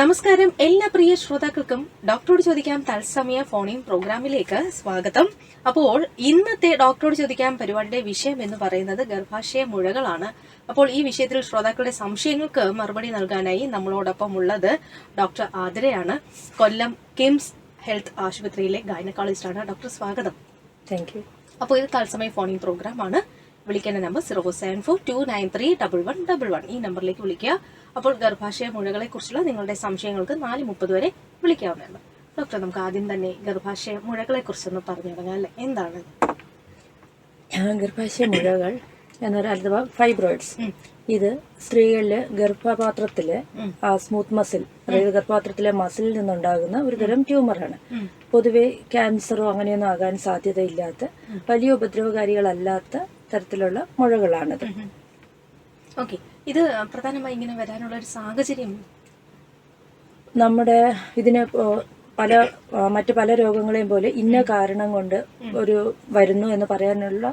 നമസ്കാരം എല്ലാ പ്രിയ ശ്രോതാക്കൾക്കും ഡോക്ടറോട് ചോദിക്കാം തത്സമയ ഫോണിൻ പ്രോഗ്രാമിലേക്ക് സ്വാഗതം. അപ്പോൾ ഇന്നത്തെ ഡോക്ടറോട് ചോദിക്കാം പരിപാടിയുടെ വിഷയം എന്ന് പറയുന്നത് ഗർഭാശയ മുഴകളാണ്. അപ്പോൾ ഈ വിഷയത്തിൽ ശ്രോതാക്കളുടെ സംശയങ്ങൾക്ക് മറുപടി നൽകാനായി നമ്മളോടൊപ്പം ഉള്ളത് ഡോക്ടർ ആതിരയാണ്. കൊല്ലം കിംസ് ഹെൽത്ത് ആശുപത്രിയിലെ ഗൈനക്കോളജിസ്റ്റ് ആണ്. ഡോക്ടർ സ്വാഗതം. Thank you. അപ്പോൾ ഇത് തത്സമയ ഫോണിൻ പ്രോഗ്രാം ആണ്. വിളിക്കേണ്ട നമ്പർ 074293111 ഈ നമ്പറിലേക്ക് വിളിക്കുക. അപ്പോൾ ഗർഭാശയ മുഴകളെ കുറിച്ചുള്ള നിങ്ങളുടെ സംശയങ്ങൾക്ക് 4:30 വരെ വിളിക്കാവുന്നതാണ്. ഡോക്ടർ, നമുക്ക് ആദ്യം തന്നെ ഗർഭാശയ മുഴകളെ കുറിച്ചൊന്ന് പറഞ്ഞു തുടങ്ങാം അല്ലെ? എന്താണ് ഗർഭാശയ മുഴകൾ എന്ന് പറയുന്നത് അഥവാ ഫൈബ്രോയിഡ്സ്? ഇത് സ്ത്രീകളില് ഗർഭപാത്രത്തില് സ്മൂത്ത് മസിൽ, അതായത് ഗർഭപാത്രത്തിലെ മസിലിൽ നിന്നുണ്ടാകുന്ന ഒരു തരം ട്യൂമറാണ്. പൊതുവെ ക്യാൻസറോ അങ്ങനെയൊന്നും ആകാൻ സാധ്യതയില്ലാത്ത വലിയ ഉപദ്രവകാരികളല്ലാത്ത തരത്തിലുള്ള മുഴകളാണിത്. ഓക്കെ, ഇത് പ്രധാനമായി ഇങ്ങനെ വരാനുള്ള ഒരു സാഹചര്യം? നമ്മുടെ ഇതിന് മറ്റു പല രോഗങ്ങളെയും പോലെ ഇന്ന കാരണം കൊണ്ട് ഒരു വരുന്നു എന്ന് പറയാനുള്ള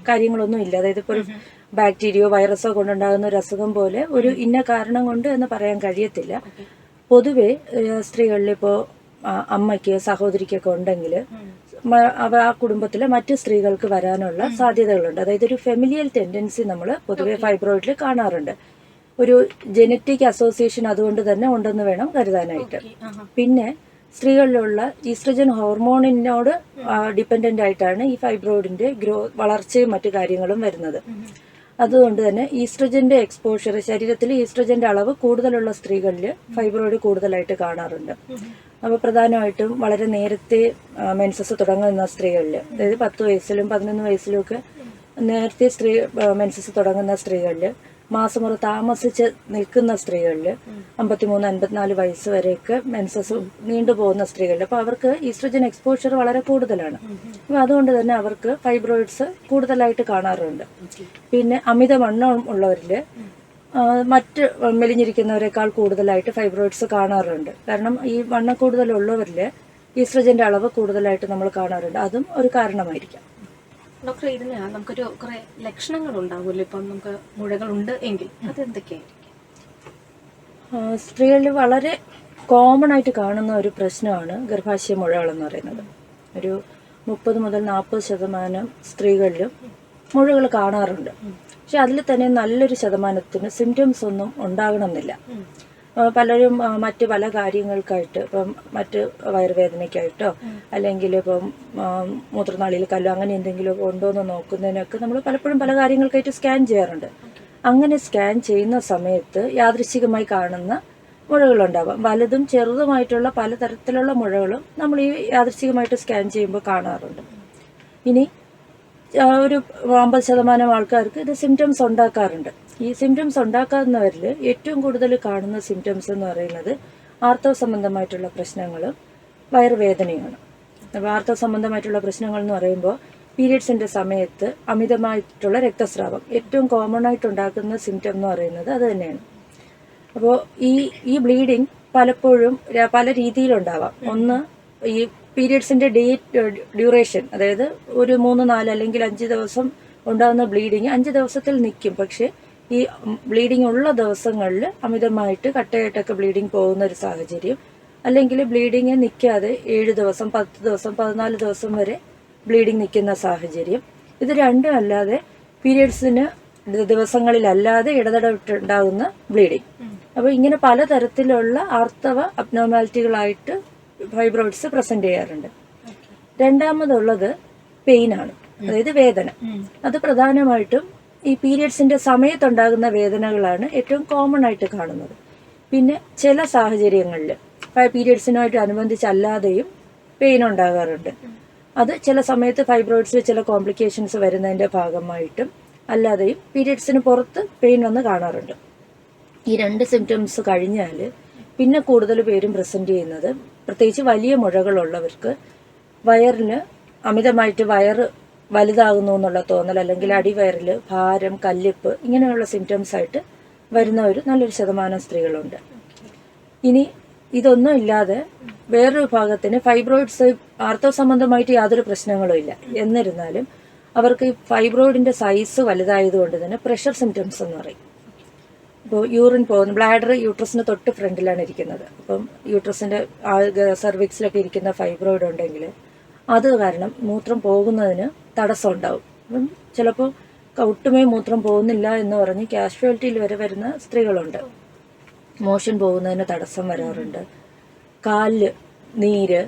കാര്യങ്ങളൊന്നും ഇല്ല. അതായത് ഇപ്പോൾ ഒരു ബാക്ടീരിയോ വൈറസോ കൊണ്ടുണ്ടാകുന്ന ഒരു അസുഖം പോലെ ഒരു ഇന്ന കാരണം കൊണ്ട് എന്ന് പറയാൻ കഴിയത്തില്ല. പൊതുവെ സ്ത്രീകളിൽ ഇപ്പോൾ അമ്മയ്ക്ക് സഹോദരിക്കൊക്കെ ഉണ്ടെങ്കിൽ ആ കുടുംബത്തിലെ മറ്റ് സ്ത്രീകൾക്ക് വരാനുള്ള സാധ്യതകളുണ്ട്. അതായത് ഒരു ഫെമിലിയൽ ടെൻഡൻസി നമ്മൾ പൊതുവെ ഫൈബ്രോയിഡിൽ കാണാറുണ്ട്. ഒരു ജനറ്റിക് അസോസിയേഷൻ അതുകൊണ്ട് തന്നെ ഉണ്ടെന്ന് വേണം കരുതാനായിട്ട്. പിന്നെ സ്ത്രീകളിലുള്ള ഈസ്ട്രജൻ ഹോർമോണിനോട് ഡിപ്പെൻഡന്റ് ആയിട്ടാണ് ഈ ഫൈബ്രോയിഡിന്റെ വളർച്ചയും മറ്റു കാര്യങ്ങളും വരുന്നത്. അതുകൊണ്ട് തന്നെ ഈസ്ട്രജന്റെ എക്സ്പോഷർ, ശരീരത്തിൽ ഈസ്ട്രജന്റെ അളവ് കൂടുതലുള്ള സ്ത്രീകളിൽ ഫൈബ്രോയിഡ് കൂടുതലായിട്ട് കാണാറുണ്ട്. അപ്പോൾ പ്രധാനമായിട്ടും വളരെ നേരത്തെ മെൻസസ് തുടങ്ങുന്ന സ്ത്രീകളിൽ, അതായത് 10 വയസ്സിലും 11 വയസ്സിലും ഒക്കെ നേരത്തെ മെൻസസ് തുടങ്ങുന്ന സ്ത്രീകളിൽ, മാസമുറ താമസിച്ച് നിൽക്കുന്ന സ്ത്രീകളിൽ 53-54 വയസ്സ് വരെയൊക്കെ മെൻസസ് നീണ്ടുപോകുന്ന സ്ത്രീകളിൽ, അപ്പോൾ അവർക്ക് ഈസ്ട്രജൻ എക്സ്പോഷർ വളരെ കൂടുതലാണ്. അപ്പോൾ അതുകൊണ്ട് തന്നെ അവർക്ക് ഫൈബ്രോയിഡ്സ് കൂടുതലായിട്ട് കാണാറുണ്ട്. പിന്നെ അമിതവണ്ണം ഉള്ളവരിൽ മറ്റ് മെലിഞ്ഞിരിക്കുന്നവരെക്കാൾ കൂടുതലായിട്ട് ഫൈബ്രോയിഡ്സ് കാണാറുണ്ട്. കാരണം ഈ വണ്ണം കൂടുതലുള്ളവരിൽ ഈസ്ട്രജന്റെ അളവ് കൂടുതലായിട്ട് നമ്മൾ കാണാറുണ്ട്. അതും ഒരു കാരണമായിരിക്കാം. ഡോക്ടർ, ഇതിന് നമുക്കൊരു കുറെ ലക്ഷണങ്ങൾ ഉണ്ടാവുമല്ലോ ഇപ്പം നമുക്ക് മുഴകളുണ്ട് എങ്കിൽ, അതെന്തൊക്കെയായിരിക്കും? സ്ത്രീകളിൽ വളരെ കോമൺ ആയിട്ട് കാണുന്ന ഒരു പ്രശ്നമാണ് ഗർഭാശയ മുഴകൾ എന്ന് പറയുന്നത്. ഒരു 30 മുതൽ 40% സ്ത്രീകളിലും മുഴകൾ കാണാറുണ്ട്. പക്ഷെ അതിൽ തന്നെ നല്ലൊരു ശതമാനത്തിന് സിംറ്റംസ് ഒന്നും ഉണ്ടാകണമെന്നില്ല. പലരും മറ്റ് പല കാര്യങ്ങൾക്കായിട്ട്, ഇപ്പം മറ്റ് വയറുവേദനയ്ക്കായിട്ടോ അല്ലെങ്കിൽ ഇപ്പം മൂത്രനാളിയിൽ കല്ലോ അങ്ങനെ എന്തെങ്കിലും ഉണ്ടോ എന്ന് നോക്കുന്നതിനൊക്കെ നമ്മൾ പലപ്പോഴും പല കാര്യങ്ങൾക്കായിട്ട് സ്കാൻ ചെയ്യാറുണ്ട്. അങ്ങനെ സ്കാൻ ചെയ്യുന്ന സമയത്ത് യാദൃശ്ചികമായി കാണുന്ന മുഴകളുണ്ടാവാം. വലുതും ചെറുതുമായിട്ടുള്ള പലതരത്തിലുള്ള മുഴകളും നമ്മൾ ഈ യാദൃശ്ചികമായിട്ട് സ്കാൻ ചെയ്യുമ്പോൾ കാണാറുണ്ട്. ഇനി ഒരു 50% ആൾക്കാർക്ക് ഇത് സിംറ്റംസ് ഉണ്ടാക്കാറുണ്ട്. ഈ സിംറ്റംസ് ഉണ്ടാക്കാവുന്നവരിൽ ഏറ്റവും കൂടുതൽ കാണുന്ന സിംറ്റംസ് എന്ന് പറയുന്നത് ആർത്തവ സംബന്ധമായിട്ടുള്ള പ്രശ്നങ്ങളും വയറുവേദനയാണ്. അപ്പോൾ ആർത്തവ സംബന്ധമായിട്ടുള്ള പ്രശ്നങ്ങൾ എന്ന് പറയുമ്പോൾ പീരിയഡ്സിന്റെ സമയത്ത് അമിതമായിട്ടുള്ള രക്തസ്രാവം ഏറ്റവും കോമൺ ആയിട്ട് ഉണ്ടാക്കുന്ന സിംറ്റം എന്ന് പറയുന്നത് അത് തന്നെയാണ്. അപ്പോൾ ഈ ബ്ലീഡിങ് പലപ്പോഴും പല രീതിയിലുണ്ടാവാം. ഒന്ന്, ഈ പീരിയഡ്സിന്റെ ഡ്യൂറേഷൻ, അതായത് ഒരു 3-4 അല്ലെങ്കിൽ 5 ദിവസം ഉണ്ടാകുന്ന ബ്ലീഡിങ് 5 ദിവസത്തിൽ നിൽക്കും. പക്ഷെ ഈ ബ്ലീഡിങ് ഉള്ള ദിവസങ്ങളിൽ അമിതമായിട്ട് കട്ടയായിട്ടൊക്കെ ബ്ലീഡിങ് പോകുന്ന ഒരു സാഹചര്യം, അല്ലെങ്കിൽ ബ്ലീഡിങ് നിൽക്കാതെ 7 ദിവസം 10 ദിവസം 14 ദിവസം വരെ ബ്ലീഡിങ് നിൽക്കുന്ന സാഹചര്യം. ഇത് രണ്ടും അല്ലാതെ പീരിയഡ്സിന് ദിവസങ്ങളിലല്ലാതെ ഇടതടവിട്ടുണ്ടാകുന്ന ബ്ലീഡിങ്. അപ്പോൾ ഇങ്ങനെ പലതരത്തിലുള്ള ആർത്തവ അബ്നോർമാലിറ്റികളായിട്ട് ഫൈബ്രോയിഡ്സ് പ്രസന്റ് ചെയ്യാറുണ്ട്. രണ്ടാമതുള്ളത് പെയിനാണ്, അതായത് വേദന. അത് പ്രധാനമായിട്ടും ഈ പീരിയഡ്സിന്റെ സമയത്തുണ്ടാകുന്ന വേദനകളാണ് ഏറ്റവും കോമൺ ആയിട്ട് കാണുന്നത്. പിന്നെ ചില സാഹചര്യങ്ങളിൽ പീരിയഡ്സിനായിട്ട് അനുബന്ധിച്ചല്ലാതെയും പെയിൻ ഉണ്ടാകാറുണ്ട്. അത് ചില സമയത്ത് ഫൈബ്രോയിഡ്സിൽ ചില കോംപ്ലിക്കേഷൻസ് വരുന്നതിന്റെ ഭാഗമായിട്ടും അല്ലാതെയും പീരിയഡ്സിന് പുറത്ത് പെയിൻ വന്ന് കാണാറുണ്ട്. ഈ 2 സിംറ്റംസ് കഴിഞ്ഞാൽ പിന്നെ കൂടുതൽ പേരും പ്രസന്റ് ചെയ്യുന്നത്, പ്രത്യേകിച്ച് വലിയ മുഴകളുള്ളവർക്ക് വയറിന് അമിതമായിട്ട് വയറ് വലുതാകുന്നു എന്നുള്ള തോന്നൽ, അല്ലെങ്കിൽ അടിവയറിൽ ഭാരം, കല്ലിപ്പ്, ഇങ്ങനെയുള്ള സിംറ്റംസ് ആയിട്ട് വരുന്ന നല്ലൊരു ശതമാനം സ്ത്രീകളുണ്ട്. ഇനി ഇതൊന്നും ഇല്ലാതെ വേറൊരു വിഭാഗത്തിന് ഫൈബ്രോയിഡ്സ് ആർത്തവ സംബന്ധമായിട്ട് യാതൊരു പ്രശ്നങ്ങളും ഇല്ല. എന്നിരുന്നാലും അവർക്ക് ഈ ഫൈബ്രോയിഡിന്റെ സൈസ് വലുതായതുകൊണ്ട് തന്നെ പ്രഷർ സിംറ്റംസ് എന്ന് പറയും. ഇപ്പോൾ യൂറിൻ പോകുന്ന ബ്ലാഡർ യൂട്രസിന് തൊട്ട് ഫ്രണ്ടിലാണ് ഇരിക്കുന്നത്. അപ്പം യൂട്രസിൻ്റെ സെർവിക്സിലൊക്കെ ഇരിക്കുന്ന ഫൈബ്രോയിഡ് ഉണ്ടെങ്കിൽ അത് കാരണം മൂത്രം പോകുന്നതിന് തടസ്സം ഉണ്ടാവും. അപ്പം ചിലപ്പോൾ ഒട്ടുമേ മൂത്രം പോകുന്നില്ല എന്ന് പറഞ്ഞ് കാഷ്വാലിറ്റിയിൽ വരെ വരുന്ന സ്ത്രീകളുണ്ട്. മോഷൻ പോകുന്നതിന് തടസ്സം വരാറുണ്ട്, കാലില് നീര്,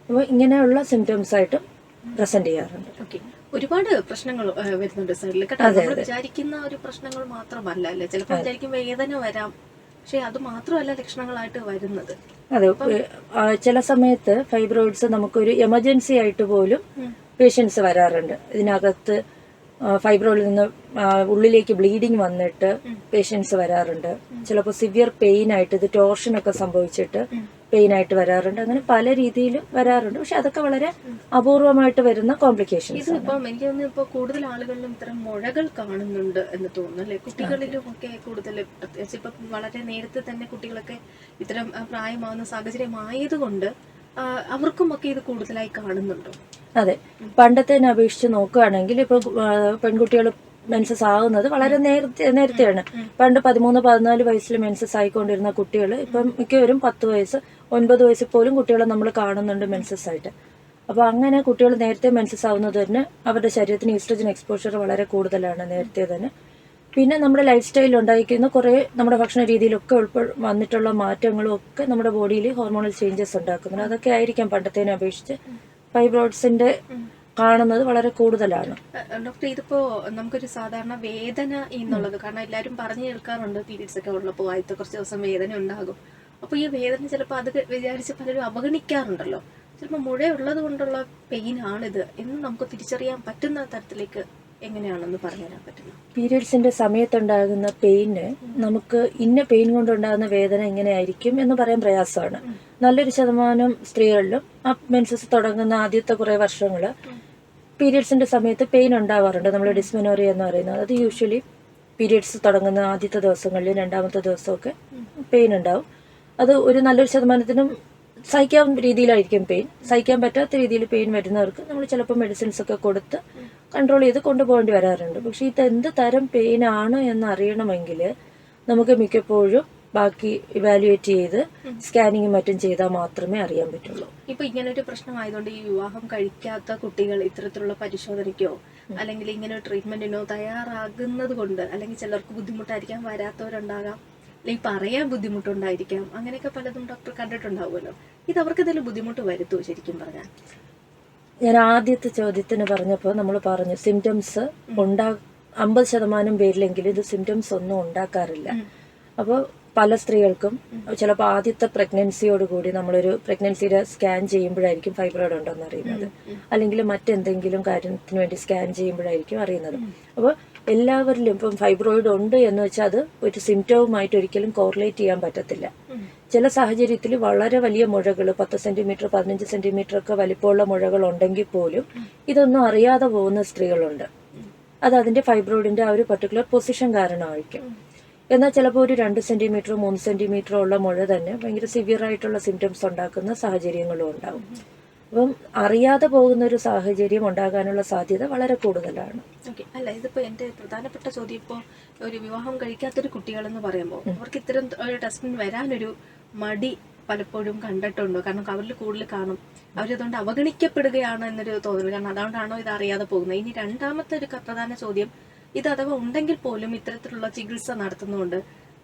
അപ്പോൾ ഇങ്ങനെയുള്ള സിംറ്റംസ് ആയിട്ട് പ്രസന്റ് ചെയ്യാറുണ്ട്. ഒരുപാട് പ്രശ്നങ്ങൾ വരുന്നുണ്ട് സൈഡിൽ കേട്ടോ. നമ്മൾ വിചാരിക്കുന്ന ഒരു പ്രശ്നങ്ങൾ മാത്രമല്ല അല്ലേ, ചിലപ്പോൾ വിചാരിക്കും വേദന വരാം, പക്ഷെ അത് മാത്രമല്ല ലക്ഷണങ്ങളായിട്ട് വരുന്നത്. അതെ, ചില സമയത്ത് ഫൈബ്രോയിഡ്സ് നമുക്കൊരു എമർജൻസി ആയിട്ട് പോലും പേഷ്യൻസ് വരാറുണ്ട്. ഇതിനകത്ത് ഫൈബ്രോയിഡിൽ നിന്ന് ഉള്ളിലേക്ക് ബ്ലീഡിങ് വന്നിട്ട് പേഷ്യൻസ് വരാറുണ്ട്. ചിലപ്പോൾ സിവിയർ പെയിൻ ആയിട്ട് ഇത് ടോർഷനൊക്കെ സംഭവിച്ചിട്ട് പെയിൻ ആയിട്ട് വരാറുണ്ട്. അങ്ങനെ പല രീതിയിൽ വരാറുണ്ട്. പക്ഷെ അതൊക്കെ വളരെ അപൂർവമായിട്ട് വരുന്ന കോംപ്ലിക്കേഷൻസ്. ഇതിപ്പം എനിക്ക് തോന്നുന്നു ഇപ്പോൾ കൂടുതൽ ആളുകളിലും ഇത്തരം മുഴകൾ കാണുന്നുണ്ട് എന്ന് തോന്നുന്നു അല്ലെ, കുട്ടികളിലും ഒക്കെ കൂടുതൽ. പ്രത്യേകിച്ച് ഇപ്പം വളരെ നേരത്തെ തന്നെ കുട്ടികളൊക്കെ ഇത്തരം പ്രായമാകുന്ന സാഹചര്യമായതുകൊണ്ട് അവർക്കും ഒക്കെ ഇത് കൂടുതലായി കാണുന്നുണ്ടോ? അതെ, പണ്ടത്തെ അപേക്ഷിച്ച് നോക്കുകയാണെങ്കിൽ ഇപ്പൊ പെൺകുട്ടികൾ മെൻസസ് ആകുന്നത് വളരെ നേരത്തെയാണ്. പണ്ട് 13-14 വയസ്സിൽ മെൻസസ് ആയിക്കൊണ്ടിരുന്ന കുട്ടികൾ ഇപ്പം മിക്കവരും 10 വയസ്സ് 9 വയസ്സിൽ പോലും കുട്ടികളെ നമ്മൾ കാണുന്നുണ്ട് മെൻസസ് ആയിട്ട്. അപ്പൊ അങ്ങനെ കുട്ടികൾ നേരത്തെ മെൻസസ് ആവുന്നത് തന്നെ അവരുടെ ശരീരത്തിന് ഈസ്ട്രജൻ എക്സ്പോഷർ വളരെ കൂടുതലാണ് നേരത്തെ തന്നെ. പിന്നെ നമ്മുടെ ലൈഫ് സ്റ്റൈലിൽ ഉണ്ടായിരിക്കുന്ന കുറേ നമ്മുടെ ഭക്ഷണ രീതിയിലൊക്കെ വന്നിട്ടുള്ള മാറ്റങ്ങളും ഒക്കെ നമ്മുടെ ബോഡിയിൽ ഹോർമോണൽ ചേഞ്ചസ് ഉണ്ടാക്കുന്നുണ്ട്. അതൊക്കെ ആയിരിക്കാം പണ്ടത്തേനെ അപേക്ഷിച്ച് ഫൈബ്രോയിഡ്സിന്റെ കാണുന്നത് വളരെ കൂടുതലാണ്. ഡോക്ടർ, ഇതിപ്പോ നമുക്കൊരു സാധാരണ വേദന എന്നുള്ളത്, കാരണം എല്ലാവരും പറഞ്ഞു കേൾക്കാറുണ്ട് പീരീഡ്സ് ഒക്കെ ഉള്ളപ്പോൾ ആദ്യത്തെ കുറച്ച് ദിവസം വേദന ഉണ്ടാകും. അപ്പൊ ഈ വേദന ചിലപ്പോൾ അത് വിചാരിച്ച് പലരും അവഗണിക്കാറുണ്ടല്ലോ. ചിലപ്പോൾ മുഴയുള്ളത് കൊണ്ടുള്ള പെയിൻ ആണിത് എന്ന് നമുക്ക് തിരിച്ചറിയാൻ പറ്റുന്ന തരത്തിലേക്ക് എങ്ങനെയാണെന്ന് പറഞ്ഞുതരാൻ പറ്റുന്നു? പീരീഡ്സിന്റെ സമയത്തുണ്ടാകുന്ന പെയിന് നമുക്ക് ഇന്ന പെയിൻ കൊണ്ടുണ്ടാകുന്ന വേദന എങ്ങനെയായിരിക്കും എന്ന് പറയാൻ പ്രയാസമാണ്. നല്ലൊരു ശതമാനം സ്ത്രീകളിലും ആ മെൻസസ് തുടങ്ങുന്ന ആദ്യത്തെ കുറെ വർഷങ്ങള് പീരീഡ്സിന്റെ സമയത്ത് പെയിൻ ഉണ്ടാവാറുണ്ട്. നമ്മൾ ഡിസ്മെനോറിയ എന്ന് പറയുന്നത് അത് യൂഷ്വലി പീരീഡ്സ് തുടങ്ങുന്ന ആദ്യത്തെ ദിവസങ്ങളിൽ 2ാമത്തെ ദിവസമൊക്കെ പെയിൻ ഉണ്ടാവും. അത് ഒരു നല്ലൊരു ശതമാനത്തിനും സഹിക്കാവുന്ന രീതിയിലായിരിക്കും പെയിൻ. സഹിക്കാൻ പറ്റാത്ത രീതിയിൽ പെയിൻ വരുന്നവർക്ക് നമ്മൾ ചിലപ്പോൾ മെഡിസിൻസ് ഒക്കെ കൊടുത്ത് കൺട്രോൾ ചെയ്ത് കൊണ്ടുപോകേണ്ടി വരാറുണ്ട്. പക്ഷെ ഇത് എന്ത് തരം പെയിൻ ആണ് എന്ന് അറിയണമെങ്കിൽ നമുക്ക് മിക്കപ്പോഴും ബാക്കി ഇവാലുവേറ്റ് ചെയ്ത് സ്കാനിങ്ങും മറ്റും ചെയ്താൽ മാത്രമേ അറിയാൻ പറ്റുള്ളൂ. ഇപ്പൊ ഇങ്ങനൊരു പ്രശ്നമായതുകൊണ്ട് ഈ വിവാഹം കഴിക്കാത്ത കുട്ടികൾ ഇത്തരത്തിലുള്ള പരിശോധനയ്ക്കോ അല്ലെങ്കിൽ ഇങ്ങനെ ട്രീറ്റ്മെന്റിനോ തയ്യാറാകുന്നത് കൊണ്ട്, അല്ലെങ്കിൽ ചിലർക്ക് ബുദ്ധിമുട്ടായിരിക്കാം, വരാത്തവരുണ്ടാകാം, അല്ലെങ്കിൽ പറയാൻ ബുദ്ധിമുട്ടുണ്ടായിരിക്കാം, അങ്ങനെയൊക്കെ പലതും ഡോക്ടർ കണ്ടിട്ടുണ്ടാവുമല്ലോ. ഇത് അവർക്ക് എന്തെങ്കിലും ബുദ്ധിമുട്ട് വരുത്തുമോ ശരിക്കും പറഞ്ഞാൽ? ഞാൻ ആദ്യത്തെ ചോദ്യത്തിന് പറഞ്ഞപ്പോൾ നമ്മൾ പറഞ്ഞു സിംറ്റംസ് 50% പേരിലെങ്കിലും ഇത് സിംറ്റംസ് ഒന്നും ഉണ്ടാക്കാറില്ല. അപ്പോൾ പല സ്ത്രീകൾക്കും ചിലപ്പോൾ ആദ്യത്തെ പ്രഗ്നൻസിയോടുകൂടി നമ്മളൊരു പ്രഗ്നൻസിയുടെ സ്കാൻ ചെയ്യുമ്പോഴായിരിക്കും ഫൈബ്രോയിഡ് ഉണ്ടോന്ന് അറിയുന്നത്, അല്ലെങ്കിൽ മറ്റെന്തെങ്കിലും കാര്യത്തിന് വേണ്ടി സ്കാൻ ചെയ്യുമ്പോഴായിരിക്കും അറിയുന്നത്. അപ്പോൾ എല്ലാവരിലും ഇപ്പം ഫൈബ്രോയിഡ് ഉണ്ട് എന്ന് വെച്ചാൽ അത് ഒരു സിംറ്റവുമായിട്ട് ഒരിക്കലും കോറിലേറ്റ് ചെയ്യാൻ പറ്റത്തില്ല. ചില സാഹചര്യത്തിൽ വളരെ വലിയ മുഴകൾ 10 സെന്റിമീറ്റർ 15 സെന്റിമീറ്റർ ഒക്കെ വലിപ്പമുള്ള മുഴകൾ ഉണ്ടെങ്കിൽ പോലും ഇതൊന്നും അറിയാതെ പോകുന്ന സ്ത്രീകളുണ്ട്. അത് അതിന്റെ ഫൈബ്രോയിഡിന്റെ ആ ഒരു പർട്ടിക്കുലർ പൊസിഷൻ കാരണമായിരിക്കും. എന്നാൽ ചിലപ്പോൾ ഒരു 2 സെന്റിമീറ്ററോ 3 സെന്റിമീറ്ററോ ഉള്ള മുഴ തന്നെ ഭയങ്കര സിവിയർ ആയിട്ടുള്ള സിംറ്റംസ് ഉണ്ടാക്കുന്ന സാഹചര്യങ്ങളും ഉണ്ടാവും. അപ്പം അറിയാതെ പോകുന്ന ഒരു സാഹചര്യം ഉണ്ടാകാനുള്ള സാധ്യത വളരെ കൂടുതലാണ്. അല്ല, ഇതിപ്പോ എന്റെ പ്രധാനപ്പെട്ട ചോദ്യം, ഇപ്പോ ഒരു വിവാഹം കഴിക്കാത്തൊരു കുട്ടികളെന്ന് പറയുമ്പോൾ അവർക്ക് ഇത്തരം ഒരു ടെസ്റ്റിന് വരാനൊരു മടി പലപ്പോഴും കണ്ടിട്ടുണ്ടോ? കാരണം അവരിൽ കൂടുതൽ കാണും, അവരതുകൊണ്ട് അവഗണിക്കപ്പെടുകയാണ് എന്നൊരു തോന്നൽ. കാരണം അതുകൊണ്ടാണോ ഇത് അറിയാതെ പോകുന്നത്? ഇനി രണ്ടാമത്തെ ഒരു പ്രധാന ചോദ്യം, ഇത് അഥവാ ഉണ്ടെങ്കിൽ പോലും ഇത്തരത്തിലുള്ള ചികിത്സ നടത്തുന്നുണ്ട്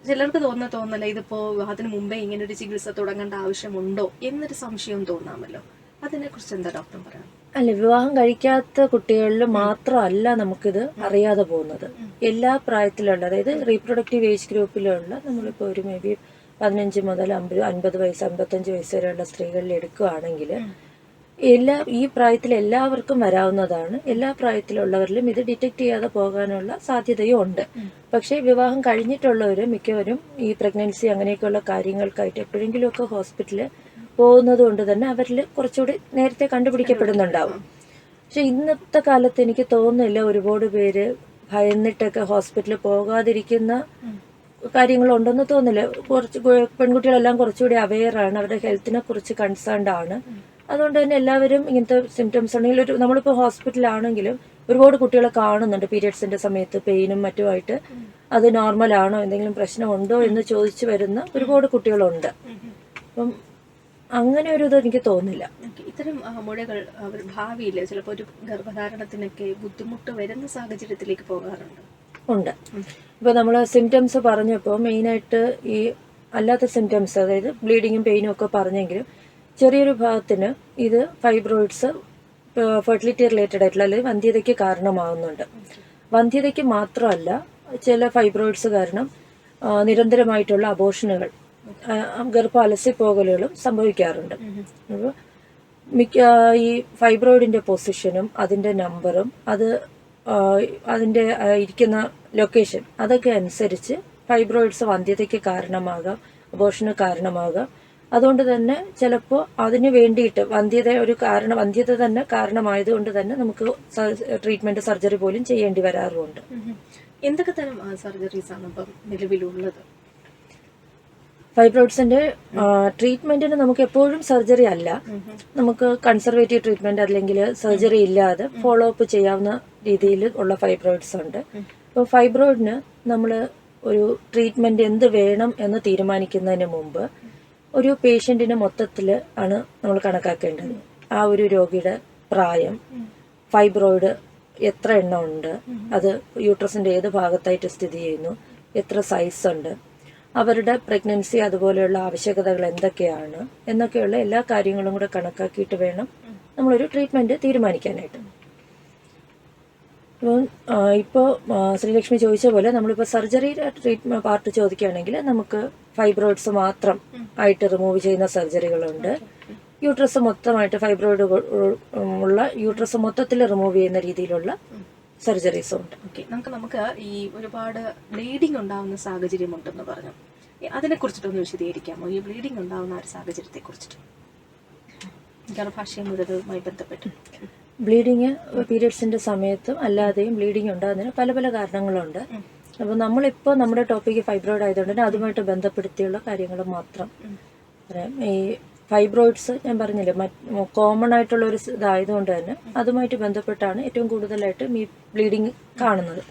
ചിലർക്ക് തോന്നല ഇതിപ്പോ വിവാഹത്തിന് മുമ്പേ ഇങ്ങനെ ഒരു ചികിത്സ തുടങ്ങേണ്ട ആവശ്യമുണ്ടോ എന്നൊരു സംശയം തോന്നാമല്ലോ. അതിനെ കുറിച്ച് എന്താ ഡോക്ടർ പറയാം? അല്ല, വിവാഹം കഴിക്കാത്ത കുട്ടികളിൽ മാത്രമല്ല നമുക്കിത് അറിയാതെ പോകുന്നത്. എല്ലാ പ്രായത്തിലുള്ള, അതായത് റീപ്രൊഡക്റ്റീവ് ഏജ് ഗ്രൂപ്പിലുള്ള നമ്മളിപ്പോൾ ഒരു മേ ബി 15 മുതൽ 50 വയസ്സ് 55 വയസ്സ് വരെയുള്ള സ്ത്രീകളിൽ എടുക്കുകയാണെങ്കിൽ ഈ പ്രായത്തിൽ എല്ലാവർക്കും വരാവുന്നതാണ്. എല്ലാ പ്രായത്തിലുള്ളവരിലും ഇത് ഡിറ്റക്ട് ചെയ്യാതെ പോകാനുള്ള സാധ്യതയും ഉണ്ട്. പക്ഷേ വിവാഹം കഴിഞ്ഞിട്ടുള്ളവർ മിക്കവരും ഈ പ്രഗ്നൻസി അങ്ങനെയൊക്കെയുള്ള കാര്യങ്ങൾക്കായിട്ട് എപ്പോഴെങ്കിലുമൊക്കെ ഹോസ്പിറ്റലിൽ പോകുന്നത് കൊണ്ട് തന്നെ അവരിൽ കുറച്ചുകൂടി നേരത്തെ കണ്ടുപിടിക്കപ്പെടുന്നുണ്ടാവും. പക്ഷെ ഇന്നത്തെ കാലത്ത് എനിക്ക് തോന്നുന്നില്ല ഒരുപാട് പേര് ഭയന്നിട്ടൊക്കെ ഹോസ്പിറ്റലിൽ പോകാതിരിക്കുന്ന കാര്യങ്ങളുണ്ടെന്ന് തോന്നില്ല. കുറച്ച് പെൺകുട്ടികളെല്ലാം കുറച്ചുകൂടി അവെയറാണ്, അവരുടെ ഹെൽത്തിനെ കുറിച്ച് കൺസേൺഡ് ആണ്. അതുകൊണ്ട് തന്നെ എല്ലാവരും ഇങ്ങനത്തെ സിംറ്റംസ് ഉണ്ടെങ്കിൽ നമ്മളിപ്പോൾ ഹോസ്പിറ്റലാണെങ്കിലും ഒരുപാട് കുട്ടികളെ കാണുന്നുണ്ട് പീരിയഡ്സിന്റെ സമയത്ത് പെയിനും മറ്റുമായിട്ട് അത് നോർമലാണോ, എന്തെങ്കിലും പ്രശ്നമുണ്ടോ എന്ന് ചോദിച്ചു വരുന്ന ഒരുപാട് കുട്ടികളുണ്ട്. അപ്പം അങ്ങനെ ഒരു ഇത് എനിക്ക് തോന്നുന്നില്ല. ഇത്തരം മുഴകൾ ഭാവിയിൽ ചിലപ്പോൾ ഒരു ഗർഭധാരണത്തിനൊക്കെ ബുദ്ധിമുട്ട് വരുന്ന സാഹചര്യത്തിലേക്ക് പോകാറുണ്ട്. ഉണ്ട്. ഇപ്പോൾ നമ്മൾ സിംറ്റംസ് പറഞ്ഞപ്പോൾ മെയിനായിട്ട് ഈ അല്ലാത്ത സിംറ്റംസ്, അതായത് ബ്ലീഡിങ്ങും പെയിനും ഒക്കെ പറഞ്ഞെങ്കിലും ചെറിയൊരു ഭാഗത്തിന് ഇത് ഫൈബ്രോയിഡ്സ് ഫെർട്ടിലിറ്റി റിലേറ്റഡ് ആയിട്ടുള്ള അല്ലെങ്കിൽ വന്ധ്യതയ്ക്ക് കാരണമാകുന്നുണ്ട്. വന്ധ്യതയ്ക്ക് മാത്രമല്ല, ചില ഫൈബ്രോയിഡ്സ് കാരണം നിരന്തരമായിട്ടുള്ള അബോർഷനുകൾ, ഗർഭ അലസിപ്പോകലുകളും സംഭവിക്കാറുണ്ട്. അപ്പോൾ ഈ ഫൈബ്രോയിഡിന്റെ പൊസിഷനും അതിന്റെ നമ്പറും അതിന്റെ ഇരിക്കുന്ന ലൊക്കേഷൻ അതൊക്കെ അനുസരിച്ച് ഫൈബ്രോയിഡ്സ് വന്ധ്യതയ്ക്ക് കാരണമാകാം, അബോർഷന് കാരണമാകാം. അതുകൊണ്ട് തന്നെ ചിലപ്പോൾ അതിന് വേണ്ടിയിട്ട് വന്ധ്യത തന്നെ കാരണമായതുകൊണ്ട് തന്നെ നമുക്ക് ട്രീറ്റ്മെന്റ് സർജറി പോലും ചെയ്യേണ്ടി വരാറുണ്ട്. എന്തൊക്കെ തരം സർജറീസ് ആണ് ഇപ്പം നിലവിലുള്ളത്? ഫൈബ്രോയിഡ്സിന്റെ ട്രീറ്റ്മെന്റിന് നമുക്ക് എപ്പോഴും സർജറി അല്ല, നമുക്ക് കൺസർവേറ്റീവ് ട്രീറ്റ്മെന്റ് അല്ലെങ്കിൽ സർജറി ഇല്ലാതെ ഫോളോ അപ്പ് ചെയ്യാവുന്ന രീതിയിൽ ഉള്ള ഫൈബ്രോയിഡ്സ് ഉണ്ട്. അപ്പോൾ ഫൈബ്രോയിഡിന് നമ്മൾ ഒരു ട്രീറ്റ്മെന്റ് എന്ത് വേണം എന്ന് തീരുമാനിക്കുന്നതിന് മുമ്പ് ഒരു പേഷ്യന്റിന് മൊത്തത്തിൽ ആണ് നമ്മൾ കണക്കാക്കേണ്ടത്. ആ ഒരു രോഗിയുടെ പ്രായം, ഫൈബ്രോയിഡ് എത്ര എണ്ണം ഉണ്ട്, അത് യൂട്രസിന്റെ ഏത് ഭാഗത്തായിട്ട് സ്ഥിതി ചെയ്യുന്നു, എത്ര സൈസ് ഉണ്ട്, അവരുടെ പ്രഗ്നൻസി അതുപോലെയുള്ള ആവശ്യകതകൾ എന്തൊക്കെയാണ് എന്നൊക്കെയുള്ള എല്ലാ കാര്യങ്ങളും കൂടെ കണക്കാക്കിയിട്ട് വേണം നമ്മളൊരു ട്രീറ്റ്മെന്റ് തീരുമാനിക്കാനായിട്ട്. ഇപ്പോൾ ശ്രീലക്ഷ്മി ചോദിച്ച പോലെ നമ്മളിപ്പോൾ സർജറിയുടെ ട്രീറ്റ്മെന്റ് പാർട്ട് ചോദിക്കുകയാണെങ്കിൽ നമുക്ക് ഫൈബ്രോയിഡ്സ് മാത്രം ആയിട്ട് റിമൂവ് ചെയ്യുന്ന സർജറികളുണ്ട്. യൂട്രസ് മൊത്തമായിട്ട് ഫൈബ്രോയിഡ് ഉള്ള യൂട്രസ് മൊത്തത്തിൽ റിമൂവ് ചെയ്യുന്ന രീതിയിലുള്ള സർജറീസും ഉണ്ട്. നമുക്ക് ഈ ഒരുപാട് ബ്ലീഡിംഗ് ഉണ്ടാവുന്ന സാഹചര്യം ഉണ്ടെന്ന് പറഞ്ഞു. അതിനെ കുറിച്ചിട്ടൊന്ന് വിശദീകരിക്കാമോ? ഈ ബ്ലീഡിംഗ് ഉണ്ടാവുന്ന ഒരു സാഹചര്യത്തെ കുറിച്ചിട്ട്, ഗർഭാശയ മുഴകളുമായി ബന്ധപ്പെട്ട്. ബ്ലീഡിങ് പീരിയഡ്സിന്റെ സമയത്തും അല്ലാതെയും ബ്ലീഡിങ് ഉണ്ടാകുന്നതിന് പല പല കാരണങ്ങളുണ്ട്. അപ്പോൾ നമ്മളിപ്പോൾ നമ്മുടെ ടോപ്പിക്ക് ഫൈബ്രോയിഡ് ആയതുകൊണ്ട് തന്നെ അതുമായിട്ട് ബന്ധപ്പെടുത്തിയുള്ള കാര്യങ്ങൾ മാത്രം പറയാം. ഈ ഫൈബ്രോയിഡ്സ് ഞാൻ പറഞ്ഞില്ലേ കോമൺ ആയിട്ടുള്ള ഒരു ഇതായതുകൊണ്ട് തന്നെ അതുമായിട്ട് ബന്ധപ്പെട്ടാണ് ഏറ്റവും കൂടുതലായിട്ട് ഈ ബ്ലീഡിങ് കാണുന്നത്.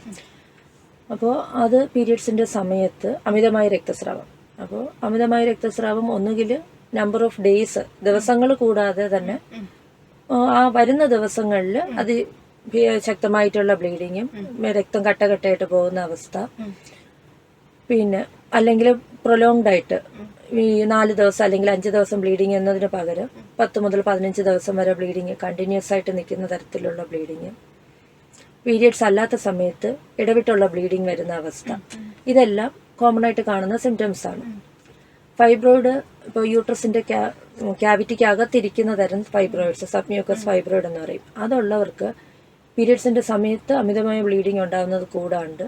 അപ്പോൾ അത് പീരിയഡ്സിന്റെ സമയത്ത് അമിതമായ രക്തസ്രാവം. അപ്പോൾ അമിതമായ രക്തസ്രാവം ഒന്നുകിൽ നമ്പർ ഓഫ് ഡേയ്സ്, ദിവസങ്ങൾ കൂടാതെ തന്നെ ആ വരുന്ന ദിവസങ്ങളിൽ അത് ശക്തമായിട്ടുള്ള ബ്ലീഡിങ്ങും രക്തം കട്ടകട്ടയായിട്ട് പോകുന്ന അവസ്ഥ, പിന്നെ അല്ലെങ്കിൽ പ്രൊലോങ്ഡ് ആയിട്ട് ഈ 4 ദിവസം അല്ലെങ്കിൽ 5 ദിവസം ബ്ലീഡിങ് എന്നതിന് പകരം 10 മുതൽ 15 ദിവസം വരെ ബ്ലീഡിങ് കണ്ടിന്യൂസ് ആയിട്ട് നിൽക്കുന്ന തരത്തിലുള്ള ബ്ലീഡിങ്, പീരിയഡ്സ് അല്ലാത്ത സമയത്ത് ഇടവിട്ടുള്ള ബ്ലീഡിങ് വരുന്ന അവസ്ഥ, ഇതെല്ലാം കോമൺ ആയിട്ട് കാണുന്ന സിംറ്റംസ് ആണ്. ഫൈബ്രോയിഡ് ഇപ്പോൾ യൂട്രസിന്റെ ക്യാവിറ്റിക്ക് അകത്തിരിക്കുന്ന തരം ഫൈബ്രോയിഡ്സ്, സബ്മ്യൂക്കസ് ഫൈബ്രോയിഡ് എന്ന് പറയും, അതുള്ളവർക്ക് പീരിയഡ്സിന്റെ സമയത്ത് അമിതമായ ബ്ലീഡിങ് ഉണ്ടാകുന്നത് കൂടാണ്ട്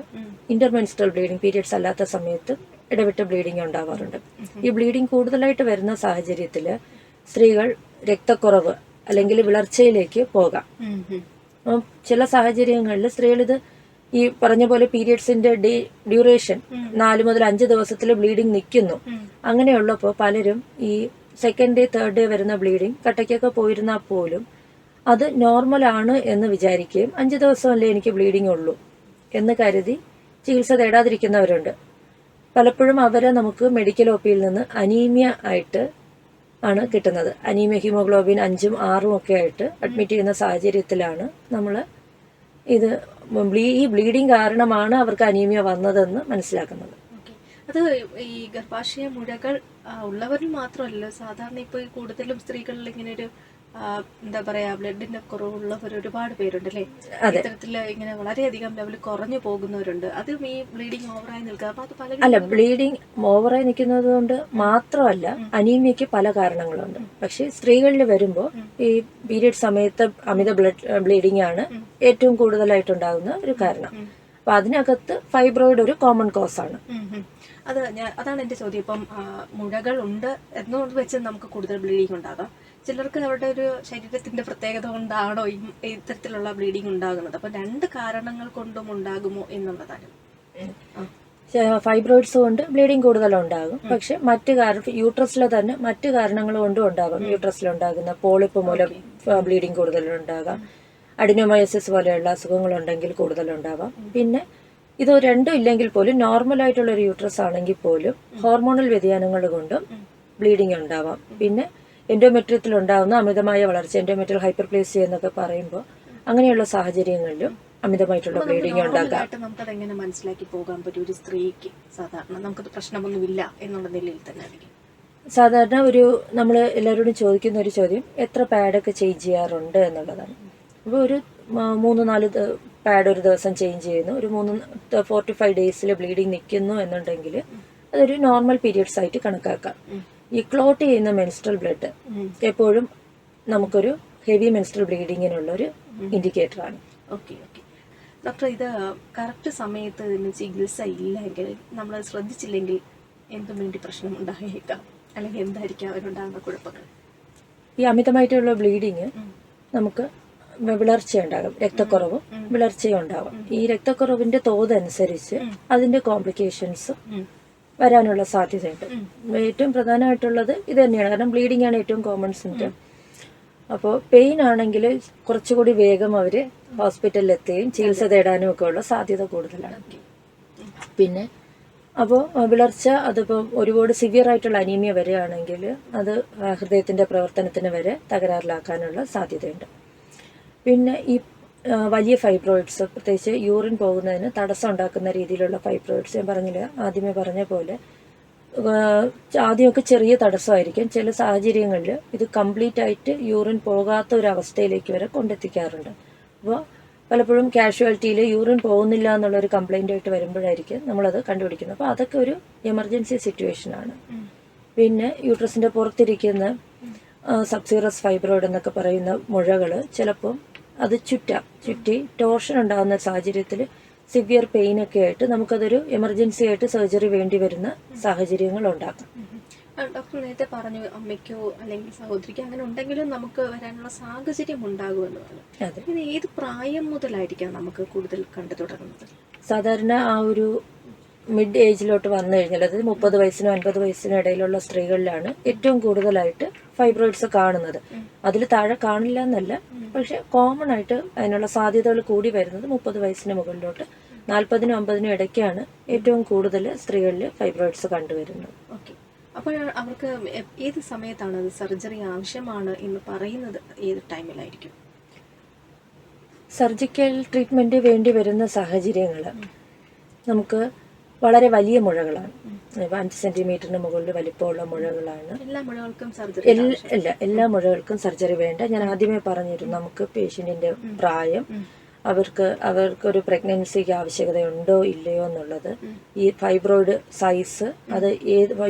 ഇന്റർമെൻസ്ട്രൽ ബ്ലീഡിങ് പീരിയഡ്സ് അല്ലാത്ത സമയത്ത് ഇടവിട്ട് ബ്ലീഡിങ് ഉണ്ടാവാറുണ്ട്. ഈ ബ്ലീഡിങ് കൂടുതലായിട്ട് വരുന്ന സാഹചര്യത്തിൽ സ്ത്രീകൾ രക്തക്കുറവ് അല്ലെങ്കിൽ വിളർച്ചയിലേക്ക് പോകാം. ചില സാഹചര്യങ്ങളിൽ സ്ത്രീകൾ ഇത് ഈ പറഞ്ഞ പോലെ പീരിയഡ്സിന്റെ ഡ്യൂറേഷൻ 4 മുതൽ 5 ദിവസത്തിൽ ബ്ലീഡിങ് നിൽക്കുന്നു. അങ്ങനെയുള്ളപ്പോൾ പലരും ഈ സെക്കൻഡ് ഡേ തേർഡ് ഡേ വരുന്ന ബ്ലീഡിങ് കട്ടയ്ക്കൊക്കെ പോയിരുന്നാൽ പോലും അത് നോർമൽ ആണ് എന്ന് വിചാരിക്കുകയും 5 ദിവസമല്ലേ എനിക്ക് ബ്ലീഡിങ് ഉള്ളൂ എന്ന് കരുതി ചികിത്സ തേടാതിരിക്കുന്നവരുണ്ട്. പലപ്പോഴും അവരെ നമുക്ക് മെഡിക്കൽ ഒപിയിൽ നിന്ന് അനീമിയ ആയിട്ട് ആണ് കിട്ടുന്നത്. അനീമിയ ഹീമോഗ്ലോബിൻ 5ഉം 6ഉം ഒക്കെ ആയിട്ട് അഡ്മിറ്റ് ചെയ്യുന്ന സാഹചര്യത്തിലാണ് നമ്മൾ ഇത് ഈ ബ്ലീഡിങ് കാരണമാണ് അവർക്ക് അനീമിയ വന്നതെന്ന് മനസ്സിലാക്കുന്നത്. അത് ഈ ഗർഭാശയ മുഴകൾ ഉള്ളവരിൽ മാത്രമല്ല, സാധാരണ ഇപ്പോൾ ഈ കൂടുതലും സ്ത്രീകളിൽ ഇങ്ങനെ ഒരു എന്താ പറയാ ബ്ലഡിന്റെ കുറവുള്ളവർ ഒരുപാട് പേരുണ്ട് അല്ലേ? ഇത്തരത്തില് ഇങ്ങനെ വളരെയധികം ലെവൽ കുറഞ്ഞു പോകുന്നവരുണ്ട്. അതും ഈ ബ്ലീഡിങ് ഓവറായി നിൽക്കുക. അപ്പൊ അത് പല അല്ല, ബ്ലീഡിങ് ഓവറായി നിൽക്കുന്നത് കൊണ്ട് മാത്രമല്ല അനീമിയക്ക് പല കാരണങ്ങളുണ്ട്. പക്ഷെ സ്ത്രീകളിൽ വരുമ്പോൾ ഈ പീരിയഡ് സമയത്ത് അമിത ബ്ലീഡിംഗ് ആണ് ഏറ്റവും കൂടുതലായിട്ടുണ്ടാകുന്ന ഒരു കാരണം. അപ്പൊ അതിനകത്ത് ഫൈബ്രോയിഡ് ഒരു കോമൺ കോസ് ആണ്. അതാണ് എന്റെ ചോദ്യം. ഇപ്പം മുഴകൾ ഉണ്ട് എന്നുകൊണ്ട് വെച്ച് നമുക്ക് കൂടുതൽ ബ്ലീഡിങ് ഉണ്ടാകാം. ചിലർക്ക് അവരുടെ ഒരു ശരീരത്തിന്റെ പ്രത്യേകത കൊണ്ടാണോ ഇത്തരത്തിലുള്ള ബ്ലീഡിങ് ഉണ്ടാകുന്നത്? അപ്പൊ 2 കാരണങ്ങൾ കൊണ്ടും ഉണ്ടാകുമോ എന്നുള്ളതാണ്. ഫൈബ്രോയിഡ്സ് കൊണ്ട് ബ്ലീഡിങ് കൂടുതലുണ്ടാകും. പക്ഷെ മറ്റു യൂട്രസിലെ തന്നെ മറ്റു കാരണങ്ങൾ കൊണ്ടും ഉണ്ടാകും. യൂട്രസിലുണ്ടാകുന്ന പോളിപ്പ് മൂലം ബ്ലീഡിങ് കൂടുതലുണ്ടാകാം. അഡിനോമയോസിസ് പോലെയുള്ള അസുഖങ്ങളുണ്ടെങ്കിൽ കൂടുതലുണ്ടാവാം. പിന്നെ ഇത് രണ്ടും ഇല്ലെങ്കിൽ പോലും നോർമലായിട്ടുള്ള ഒരു യൂട്രസ് ആണെങ്കിൽ പോലും ഹോർമോണൽ വ്യതിയാനങ്ങൾ കൊണ്ടും ബ്ലീഡിങ് ഉണ്ടാവാം. പിന്നെ എൻഡോമെട്രിയത്തിൽ ഉണ്ടാകുന്ന അമിതമായ വളർച്ച, എൻഡോമെട്രിയൽ ഹൈപ്പർപ്ലേസിയ എന്നൊക്കെ പറയുമ്പോൾ അങ്ങനെയുള്ള സാഹചര്യങ്ങളിലും അമിതമായിട്ടുള്ള ബ്ലീഡിങ് ഉണ്ടാകാം. നമുക്കത് എങ്ങനെ മനസ്സിലാക്കി പോകാൻ പറ്റും ഒരു സ്ത്രീക്ക്? സാധാരണ നമുക്കത് പ്രശ്നമൊന്നുമില്ല എന്നുള്ള നിലയിൽ തന്നെ ആയിരിക്കും. സാധാരണ നമ്മൾ എല്ലാവരോടും ചോദിക്കുന്ന ഒരു ചോദ്യം എത്ര പാഡൊക്കെ ചേഞ്ച് ചെയ്യാറുണ്ട് എന്നുള്ളതാണ്. അപ്പോൾ ഒരു 3-4 പാഡ് ഒരു ദിവസം ചേഞ്ച് ചെയ്യുന്നു, ഒരു 4 to 5 ഡേയ്സിൽ ബ്ലീഡിങ് നിൽക്കുന്നു എന്നുണ്ടെങ്കിൽ അതൊരു നോർമൽ പീരിയഡ്സ് ആയിട്ട് കണക്കാക്കാം. ഈ ക്ലോട്ട് ചെയ്യുന്ന മെൻസ്ട്രൽ ബ്ലഡ് എപ്പോഴും നമുക്കൊരു ഹെവി മെൻസ്ട്രൽ ബ്ലീഡിങ്ങിനുള്ളൊരു ഇൻഡിക്കേറ്ററാണ്. ഓക്കെ ഓക്കെ ഡോക്ടർ, ഇത് കറക്റ്റ് സമയത്ത് ഇതിന് ചികിത്സ ഇല്ലെങ്കിൽ, നമ്മൾ ശ്രദ്ധിച്ചില്ലെങ്കിൽ എന്തും വേണ്ടി പ്രശ്നം ഉണ്ടായേക്കാം, അല്ലെങ്കിൽ എന്തായിരിക്കും അവരുണ്ടാകുന്ന കുഴപ്പങ്ങൾ? ഈ അമിതമായിട്ടുള്ള ബ്ലീഡിങ് നമുക്ക് വിളർച്ച ഉണ്ടാകും, രക്തക്കുറവും വിളർച്ചയും ഉണ്ടാകും. ഈ രക്തക്കുറവിന്റെ തോതനുസരിച്ച് അതിന്റെ കോംപ്ലിക്കേഷൻസ് വരാനുള്ള സാധ്യതയുണ്ട്. ഏറ്റവും പ്രധാനമായിട്ടുള്ളത് ഇത് തന്നെയാണ്, കാരണം ബ്ലീഡിംഗ് ആണ് ഏറ്റവും കോമൺ സിംറ്റം. അപ്പോൾ പെയിൻ ആണെങ്കിൽ കുറച്ചുകൂടി വേഗം അവർ ഹോസ്പിറ്റലിൽ എത്തുകയും ചികിത്സ തേടാനും ഒക്കെ ഉള്ള സാധ്യത കൂടുതലാണ്. പിന്നെ അപ്പോൾ വിളർച്ച അതിപ്പോൾ ഒരുപാട് സിവിയർ ആയിട്ടുള്ള അനീമിയ വരികയാണെങ്കിൽ അത് ഹൃദയത്തിൻ്റെ പ്രവർത്തനത്തിന് വരെ തകരാറിലാക്കാനുള്ള സാധ്യതയുണ്ട്. പിന്നെ ഈ വലിയ ഫൈബ്രോയിഡ്സ്, പ്രത്യേകിച്ച് യൂറിൻ പോകുന്നതിന് തടസ്സം ഉണ്ടാക്കുന്ന രീതിയിലുള്ള ഫൈബ്രോയിഡ്സ്, ഞാൻ പറഞ്ഞില്ല ആദ്യമേ പറഞ്ഞ പോലെ ആദ്യമൊക്കെ ചെറിയ തടസ്സമായിരിക്കും. ചില സാഹചര്യങ്ങളിൽ ഇത് കംപ്ലീറ്റ് ആയിട്ട് യൂറിൻ പോകാത്ത ഒരു അവസ്ഥയിലേക്ക് വരെ കൊണ്ടെത്തിക്കാറുണ്ട്. അപ്പോൾ പലപ്പോഴും കാഷ്വാലിറ്റിയിൽ യൂറിൻ പോകുന്നില്ല എന്നുള്ളൊരു കംപ്ലൈൻ്റ് ആയിട്ട് വരുമ്പോഴായിരിക്കും നമ്മളത് കണ്ടുപിടിക്കുന്നത്. അപ്പോൾ അതൊക്കെ ഒരു എമർജൻസി സിറ്റുവേഷനാണ്. പിന്നെ യൂട്രസിൻ്റെ പുറത്തിരിക്കുന്ന സബ്സീറസ് ഫൈബ്രോയിഡ് എന്നൊക്കെ പറയുന്ന മുഴകൾ ചിലപ്പം അത് ചുറ്റി ടോർഷൻ ഉണ്ടാകുന്ന സാഹചര്യത്തിൽ സിവിയർ പെയിനൊക്കെ ആയിട്ട് നമുക്കതൊരു എമർജൻസി ആയിട്ട് സർജറി വേണ്ടി വരുന്ന സാഹചര്യങ്ങൾ ഉണ്ടാക്കാം. ഡോക്ടർ നേരത്തെ പറഞ്ഞു അമ്മയ്ക്കോ അല്ലെങ്കിൽ സഹോദരിക്കോ അങ്ങനെ ഉണ്ടെങ്കിലും നമുക്ക് വരാനുള്ള സാഹചര്യം ഉണ്ടാകുമെന്ന് പറഞ്ഞു. ഇത് ഏത് പ്രായം മുതലായിരിക്കാം നമുക്ക് കൂടുതൽ കണ്ടു തുടങ്ങുന്നത്? സാധാരണ ആ ഒരു മിഡ് ഏജിലോട്ട് വന്നു കഴിഞ്ഞാൽ, അതായത് 30 വയസ്സിനും 50 വയസ്സിനും ഇടയിലുള്ള സ്ത്രീകളിലാണ് ഏറ്റവും കൂടുതലായിട്ട് ഫൈബ്രോയിഡ്സ് കാണുന്നത്. അതിൽ താഴെ കാണില്ല എന്നല്ല, പക്ഷെ കോമൺ ആയിട്ട് അതിനുള്ള സാധ്യതകൾ കൂടി വരുന്നത് 30 വയസ്സിന് മുകളിലോട്ട് 40-നും 50-നും ഇടയ്ക്കാണ് ഏറ്റവും കൂടുതൽ സ്ത്രീകളിൽ ഫൈബ്രോയിഡ്സ് കണ്ടുവരുന്നത്. ഓക്കെ, അപ്പോൾ അവർക്ക് ഏത് സമയത്താണ് അത് സർജറി ആവശ്യമാണ് എന്ന് പറയുന്നത്? ഏത് ടൈമിലായിരിക്കും സർജിക്കൽ ട്രീറ്റ്മെന്റ് വേണ്ടി വരുന്ന സാഹചര്യങ്ങൾ? നമുക്ക് വളരെ വലിയ മുഴകളാണ്, 5 സെന്റിമീറ്ററിന് മുകളിൽ വലിപ്പമുള്ള മുഴകളാണ്. എല്ലാ മുഴകൾക്കും സർജറി? എല്ലാ മുഴകൾക്കും സർജറി വേണ്ട. ഞാൻ ആദ്യമേ പറഞ്ഞിരുന്നു, നമുക്ക് പേഷ്യന്റിന്റെ പ്രായം, അവർക്കൊരു പ്രഗ്നൻസിക്ക് ആവശ്യകതയുണ്ടോ ഇല്ലയോ എന്നുള്ളത്, ഈ ഫൈബ്രോയിഡ് സൈസ്, അത്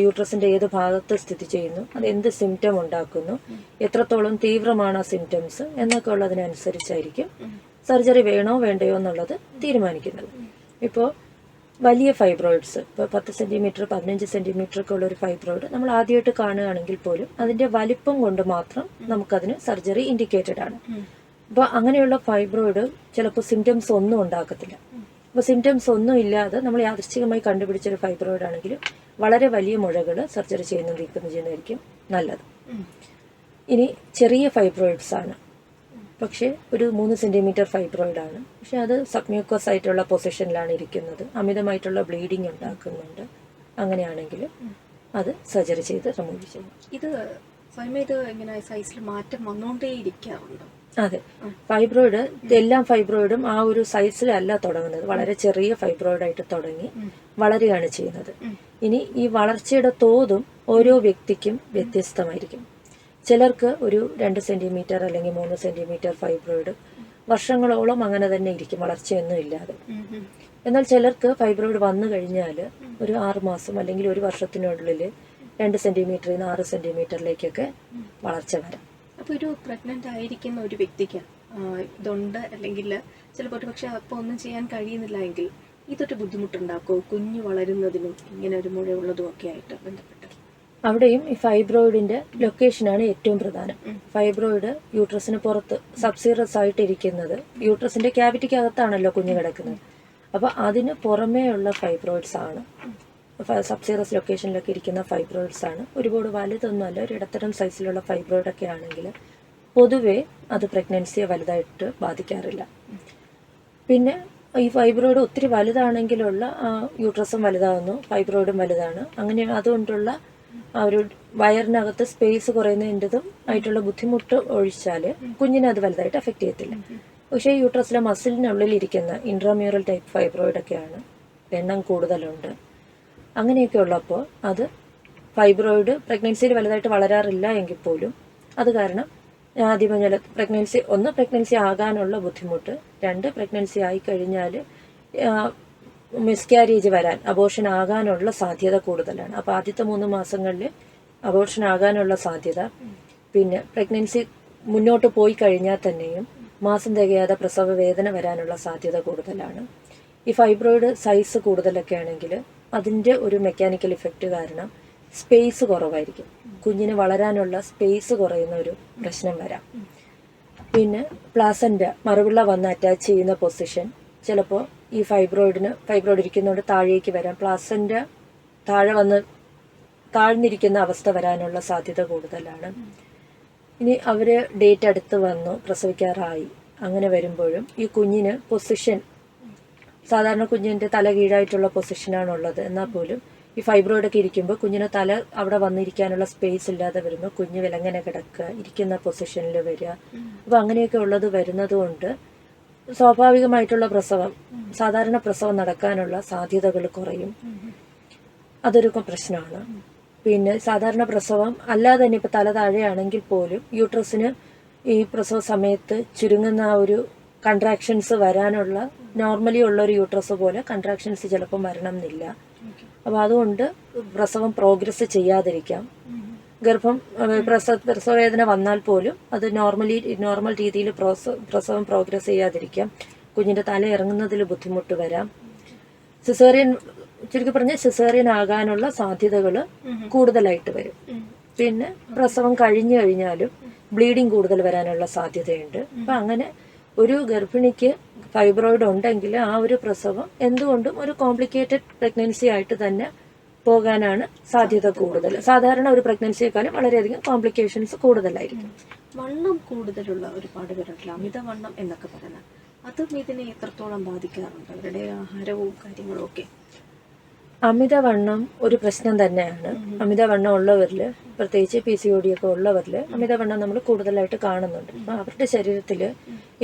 യൂട്രസിന്റെ ഏത് ഭാഗത്ത് സ്ഥിതി ചെയ്യുന്നു, അത് എന്ത് സിംറ്റം ഉണ്ടാക്കുന്നു, എത്രത്തോളം തീവ്രമാണ് ആ സിംറ്റംസ് എന്നൊക്കെ ഉള്ളതിനനുസരിച്ചായിരിക്കും സർജറി വേണോ വേണ്ടയോ എന്നുള്ളത് തീരുമാനിക്കുന്നത്. ഇപ്പോൾ വലിയ ഫൈബ്രോയിഡ്സ്, ഇപ്പോൾ 10 സെന്റിമീറ്റർ 15 സെന്റിമീറ്റർ ഒക്കെ ഉള്ള ഒരു ഫൈബ്രോയിഡ് നമ്മൾ ആദ്യമായിട്ട് കാണുകയാണെങ്കിൽ പോലും അതിന്റെ വലിപ്പം കൊണ്ട് മാത്രം നമുക്കതിന് സർജറി ഇൻഡിക്കേറ്റഡ് ആണ്. അപ്പോൾ അങ്ങനെയുള്ള ഫൈബ്രോയിഡ് ചിലപ്പോൾ സിംറ്റംസ് ഒന്നും ഉണ്ടാക്കത്തില്ല. അപ്പോൾ സിംറ്റംസ് ഒന്നും ഇല്ലാതെ നമ്മൾ യാദൃശ്ചികമായി കണ്ടുപിടിച്ചൊരു ഫൈബ്രോയിഡ് ആണെങ്കിൽ വളരെ വലിയ മുഴകൾ സർജറി ചെയ്യുന്നതായിരിക്കും നല്ലത്. ഇനി ചെറിയ ഫൈബ്രോയിഡ്സ് ആണ്, പക്ഷേ ഒരു 3 സെന്റിമീറ്റർ ഫൈബ്രോയിഡാണ്, പക്ഷെ അത് സബ്മ്യൂക്കസ് ആയിട്ടുള്ള പൊസിഷനിലാണ് ഇരിക്കുന്നത്, അമിതമായിട്ടുള്ള ബ്ലീഡിങ് ഉണ്ടാക്കുന്നുണ്ട്. അങ്ങനെയാണെങ്കിൽ അത് സർജറി ചെയ്ത് റിമൂവ് ചെയ്യും. ഇത് സ്വയമേ ഇങ്ങനെ സൈസിൽ മാറ്റം വന്നുകൊണ്ടേ ഇരിക്കാറുണ്ടോ? അതെ, ഫൈബ്രോയിഡ് എല്ലാ ഫൈബ്രോയിഡും ആ ഒരു സൈസിലല്ല തുടങ്ങുന്നത്, വളരെ ചെറിയ ഫൈബ്രോയിഡായിട്ട് തുടങ്ങി വളരുകയാണ് ചെയ്യുന്നത്. ഇനി ഈ വളർച്ചയുടെ തോതും ഓരോ വ്യക്തിക്കും വ്യത്യസ്തമായിരിക്കും. ചിലർക്ക് ഒരു 2 സെന്റിമീറ്റർ അല്ലെങ്കിൽ 3 സെന്റിമീറ്റർ ഫൈബ്രോയിഡ് വർഷങ്ങളോളം അങ്ങനെ തന്നെ ഇരിക്കും, വളർച്ചയൊന്നും ഇല്ലാതെ. എന്നാൽ ചിലർക്ക് ഫൈബ്രോയിഡ് വന്നു കഴിഞ്ഞാൽ ഒരു 6 മാസം അല്ലെങ്കിൽ ഒരു വർഷത്തിനുള്ളിൽ 2 സെന്റിമീറ്ററിൽ നിന്ന് 6 സെന്റിമീറ്ററിലേക്കൊക്കെ വളർച്ച വരാം. അപ്പോൾ ഒരു പ്രഗ്നന്റ് ആയിരിക്കുന്ന ഒരു വ്യക്തിക്ക് ഇതുണ്ട്, അല്ലെങ്കിൽ ചിലപ്പോൾ ഒരു പക്ഷെ അപ്പോൾ ഒന്നും ചെയ്യാൻ കഴിയുന്നില്ല എങ്കിൽ ഇതൊരു ബുദ്ധിമുട്ടുണ്ടാക്കുമോ കുഞ്ഞു വളരുന്നതിനും ഇങ്ങനെ ഒരു മുഴയുള്ളതും ഒക്കെ ആയിട്ട് ബന്ധപ്പെട്ട്? അവിടെയും ഈ ഫൈബ്രോയിഡിന്റെ ലൊക്കേഷനാണ് ഏറ്റവും പ്രധാനം. ഫൈബ്രോയിഡ് യൂട്രസിന് പുറത്ത് സബ്സീറസ് ആയിട്ടിരിക്കുന്നത്, യൂട്രസിന്റെ ക്യാവിറ്റിക്ക് അകത്താണല്ലോ കുഞ്ഞ് കിടക്കുന്നത്. അപ്പോൾ അതിന് പുറമേ ഉള്ള ഫൈബ്രോയിഡ്സ് ആണ്, സബ്സീറസ് ലൊക്കേഷനിലൊക്കെ ഇരിക്കുന്ന ഫൈബ്രോയിഡ്സ് ആണ്. ഒരുപാട് വലുതൊന്നുമല്ല, ഒരു ഇടത്തരം സൈസിലുള്ള ഫൈബ്രോയിഡൊക്കെ ആണെങ്കിൽ പൊതുവേ അത് പ്രഗ്നൻസിയെ വലുതായിട്ട് ബാധിക്കാറില്ല. പിന്നെ ഈ ഫൈബ്രോയിഡ് ഒത്തിരി വലുതാണെങ്കിലുള്ള യൂട്രസും വലുതാകുന്നു, ഫൈബ്രോയിഡും വലുതാണ്. അങ്ങനെ അതുകൊണ്ടുള്ള ആ ഒരു വയറിനകത്ത് സ്പേസ് കുറയുന്നതിൻ്റെതും ആയിട്ടുള്ള ബുദ്ധിമുട്ട് ഒഴിച്ചാൽ കുഞ്ഞിനെ അത് വലുതായിട്ട് എഫക്റ്റ് ചെയ്യത്തില്ല. പക്ഷേ യൂട്രസിലെ മസിലിനുള്ളിലിരിക്കുന്ന ഇൻട്രാമ്യൂറൽ ടൈപ്പ് ഫൈബ്രോയിഡൊക്കെയാണ്, എണ്ണം കൂടുതലുണ്ട്. അങ്ങനെയൊക്കെ ഉള്ളപ്പോൾ അത് ഫൈബ്രോയിഡ് പ്രഗ്നൻസിയിൽ വലുതായിട്ട് വളരാറില്ല എങ്കിൽ പോലും അത് കാരണം ആദ്യം പ്രഗ്നൻസി ആകാനുള്ള ബുദ്ധിമുട്ട്, 2 പ്രഗ്നൻസി ആയിക്കഴിഞ്ഞാൽ മിസ്കാരേജ് വരാൻ, അബോർഷൻ ആകാനുള്ള സാധ്യത കൂടുതലാണ്. അപ്പോൾ ആദ്യത്തെ 3 മാസങ്ങളിൽ അബോർഷൻ ആകാനുള്ള സാധ്യത, പിന്നെ പ്രഗ്നൻസി മുന്നോട്ട് പോയി കഴിഞ്ഞാൽ തന്നെയും മാസം തികയാതെ പ്രസവ വേദന വരാനുള്ള സാധ്യത കൂടുതലാണ്. ഈ ഫൈബ്രോയിഡ് സൈസ് കൂടുതലൊക്കെ ആണെങ്കിൽ അതിൻ്റെ ഒരു മെക്കാനിക്കൽ ഇഫക്റ്റ് കാരണം സ്പേസ് കുറവായിരിക്കും, കുഞ്ഞിന് വളരാനുള്ള സ്പേസ് കുറയുന്ന ഒരു പ്രശ്നം വരാം. പിന്നെ പ്ലാസൻ്റ മറുപിള്ള വന്ന് അറ്റാച്ച് ചെയ്യുന്ന പൊസിഷൻ ചിലപ്പോൾ ഈ ഫൈബ്രോയിഡ് ഇരിക്കുന്നതുകൊണ്ട് താഴേക്ക് വരാം, പ്ലാസൻ്റ താഴ്ന്നിരിക്കുന്ന അവസ്ഥ വരാനുള്ള സാധ്യത കൂടുതലാണ്. ഇനി അവർ ഡേറ്റ് അടുത്ത് വന്നു, പ്രസവിക്കാറായി, അങ്ങനെ വരുമ്പോഴും ഈ കുഞ്ഞിന് പൊസിഷൻ, സാധാരണ കുഞ്ഞിൻ്റെ തല കീഴായിട്ടുള്ള പൊസിഷനാണുള്ളത്, എന്നാൽ പോലും ഈ ഫൈബ്രോയിഡൊക്കെ ഇരിക്കുമ്പോൾ കുഞ്ഞിന് തല അവിടെ വന്നിരിക്കാനുള്ള സ്പേസ് ഇല്ലാതെ വരുമ്പോൾ കുഞ്ഞ് വിലങ്ങനെ കിടക്കുക, ഇരിക്കുന്ന പൊസിഷനിൽ വരിക. അപ്പോൾ അങ്ങനെയൊക്കെ ഉള്ളത് വരുന്നത് കൊണ്ട് സ്വാഭാവികമായിട്ടുള്ള സാധാരണ പ്രസവം നടക്കാനുള്ള സാധ്യതകൾ കുറയും. അതൊരു പ്രശ്നമാണ്. പിന്നെ സാധാരണ പ്രസവം അല്ലാതെ തന്നെ ഇപ്പോൾ തല താഴെയാണെങ്കിൽ പോലും യൂട്രസിന് ഈ പ്രസവ സമയത്ത് ചുരുങ്ങുന്ന ആ ഒരു കൺട്രാക്ഷൻസ് വരാനുള്ള, നോർമലി ഉള്ള ഒരു യൂട്രസ് പോലെ കൺട്രാക്ഷൻസ് ചിലപ്പം വരണം എന്നില്ല. അപ്പോൾ അതുകൊണ്ട് പ്രസവം പ്രോഗ്രസ് ചെയ്യാതിരിക്കാം. പ്രസവവേദന വന്നാൽ പോലും അത് നോർമൽ രീതിയിൽ പ്രസവം പ്രോഗ്രസ് ചെയ്യാതിരിക്കാം. കുഞ്ഞിൻ്റെ തല ഇറങ്ങുന്നതിൽ ബുദ്ധിമുട്ട് വരാം. ചുരുക്കി പറഞ്ഞാൽ സിസേറിയൻ ആകാനുള്ള സാധ്യതകൾ കൂടുതലായിട്ട് വരും. പിന്നെ പ്രസവം കഴിഞ്ഞു കഴിഞ്ഞാലും ബ്ലീഡിങ് കൂടുതൽ വരാനുള്ള സാധ്യതയുണ്ട്. അപ്പം അങ്ങനെ ഒരു ഗർഭിണിക്ക് ഫൈബ്രോയിഡ് ഉണ്ടെങ്കിൽ ആ ഒരു പ്രസവം എന്തുകൊണ്ടും ഒരു കോംപ്ലിക്കേറ്റഡ് പ്രഗ്നൻസി ആയിട്ട് തന്നെ പോകാനാണ് സാധ്യത കൂടുതൽ. സാധാരണ ഒരു പ്രഗ്നൻസിയെക്കാളും വളരെയധികം കോംപ്ലിക്കേഷൻസ് കൂടുതലായിരിക്കും. വണ്ണം കൂടുതലുള്ള ഒരുപാട് പേരുണ്ടല്ലോ, അമിതവണ്ണം എന്നൊക്കെ പറയുന്നത്, അതും ഇതിനെ എത്രത്തോളം ബാധിക്കാറുണ്ട്, അവരുടെ ആഹാരവും കാര്യങ്ങളും ഒക്കെ? അമിതവണ്ണം ഒരു പ്രശ്നം തന്നെയാണ്. അമിതവണ്ണം ഉള്ളവരിൽ, പ്രത്യേകിച്ച് PCOD ഒക്കെ ഉള്ളവരിൽ അമിതവണ്ണം നമ്മൾ കൂടുതലായിട്ട് കാണുന്നുണ്ട്. അപ്പം അവരുടെ ശരീരത്തിൽ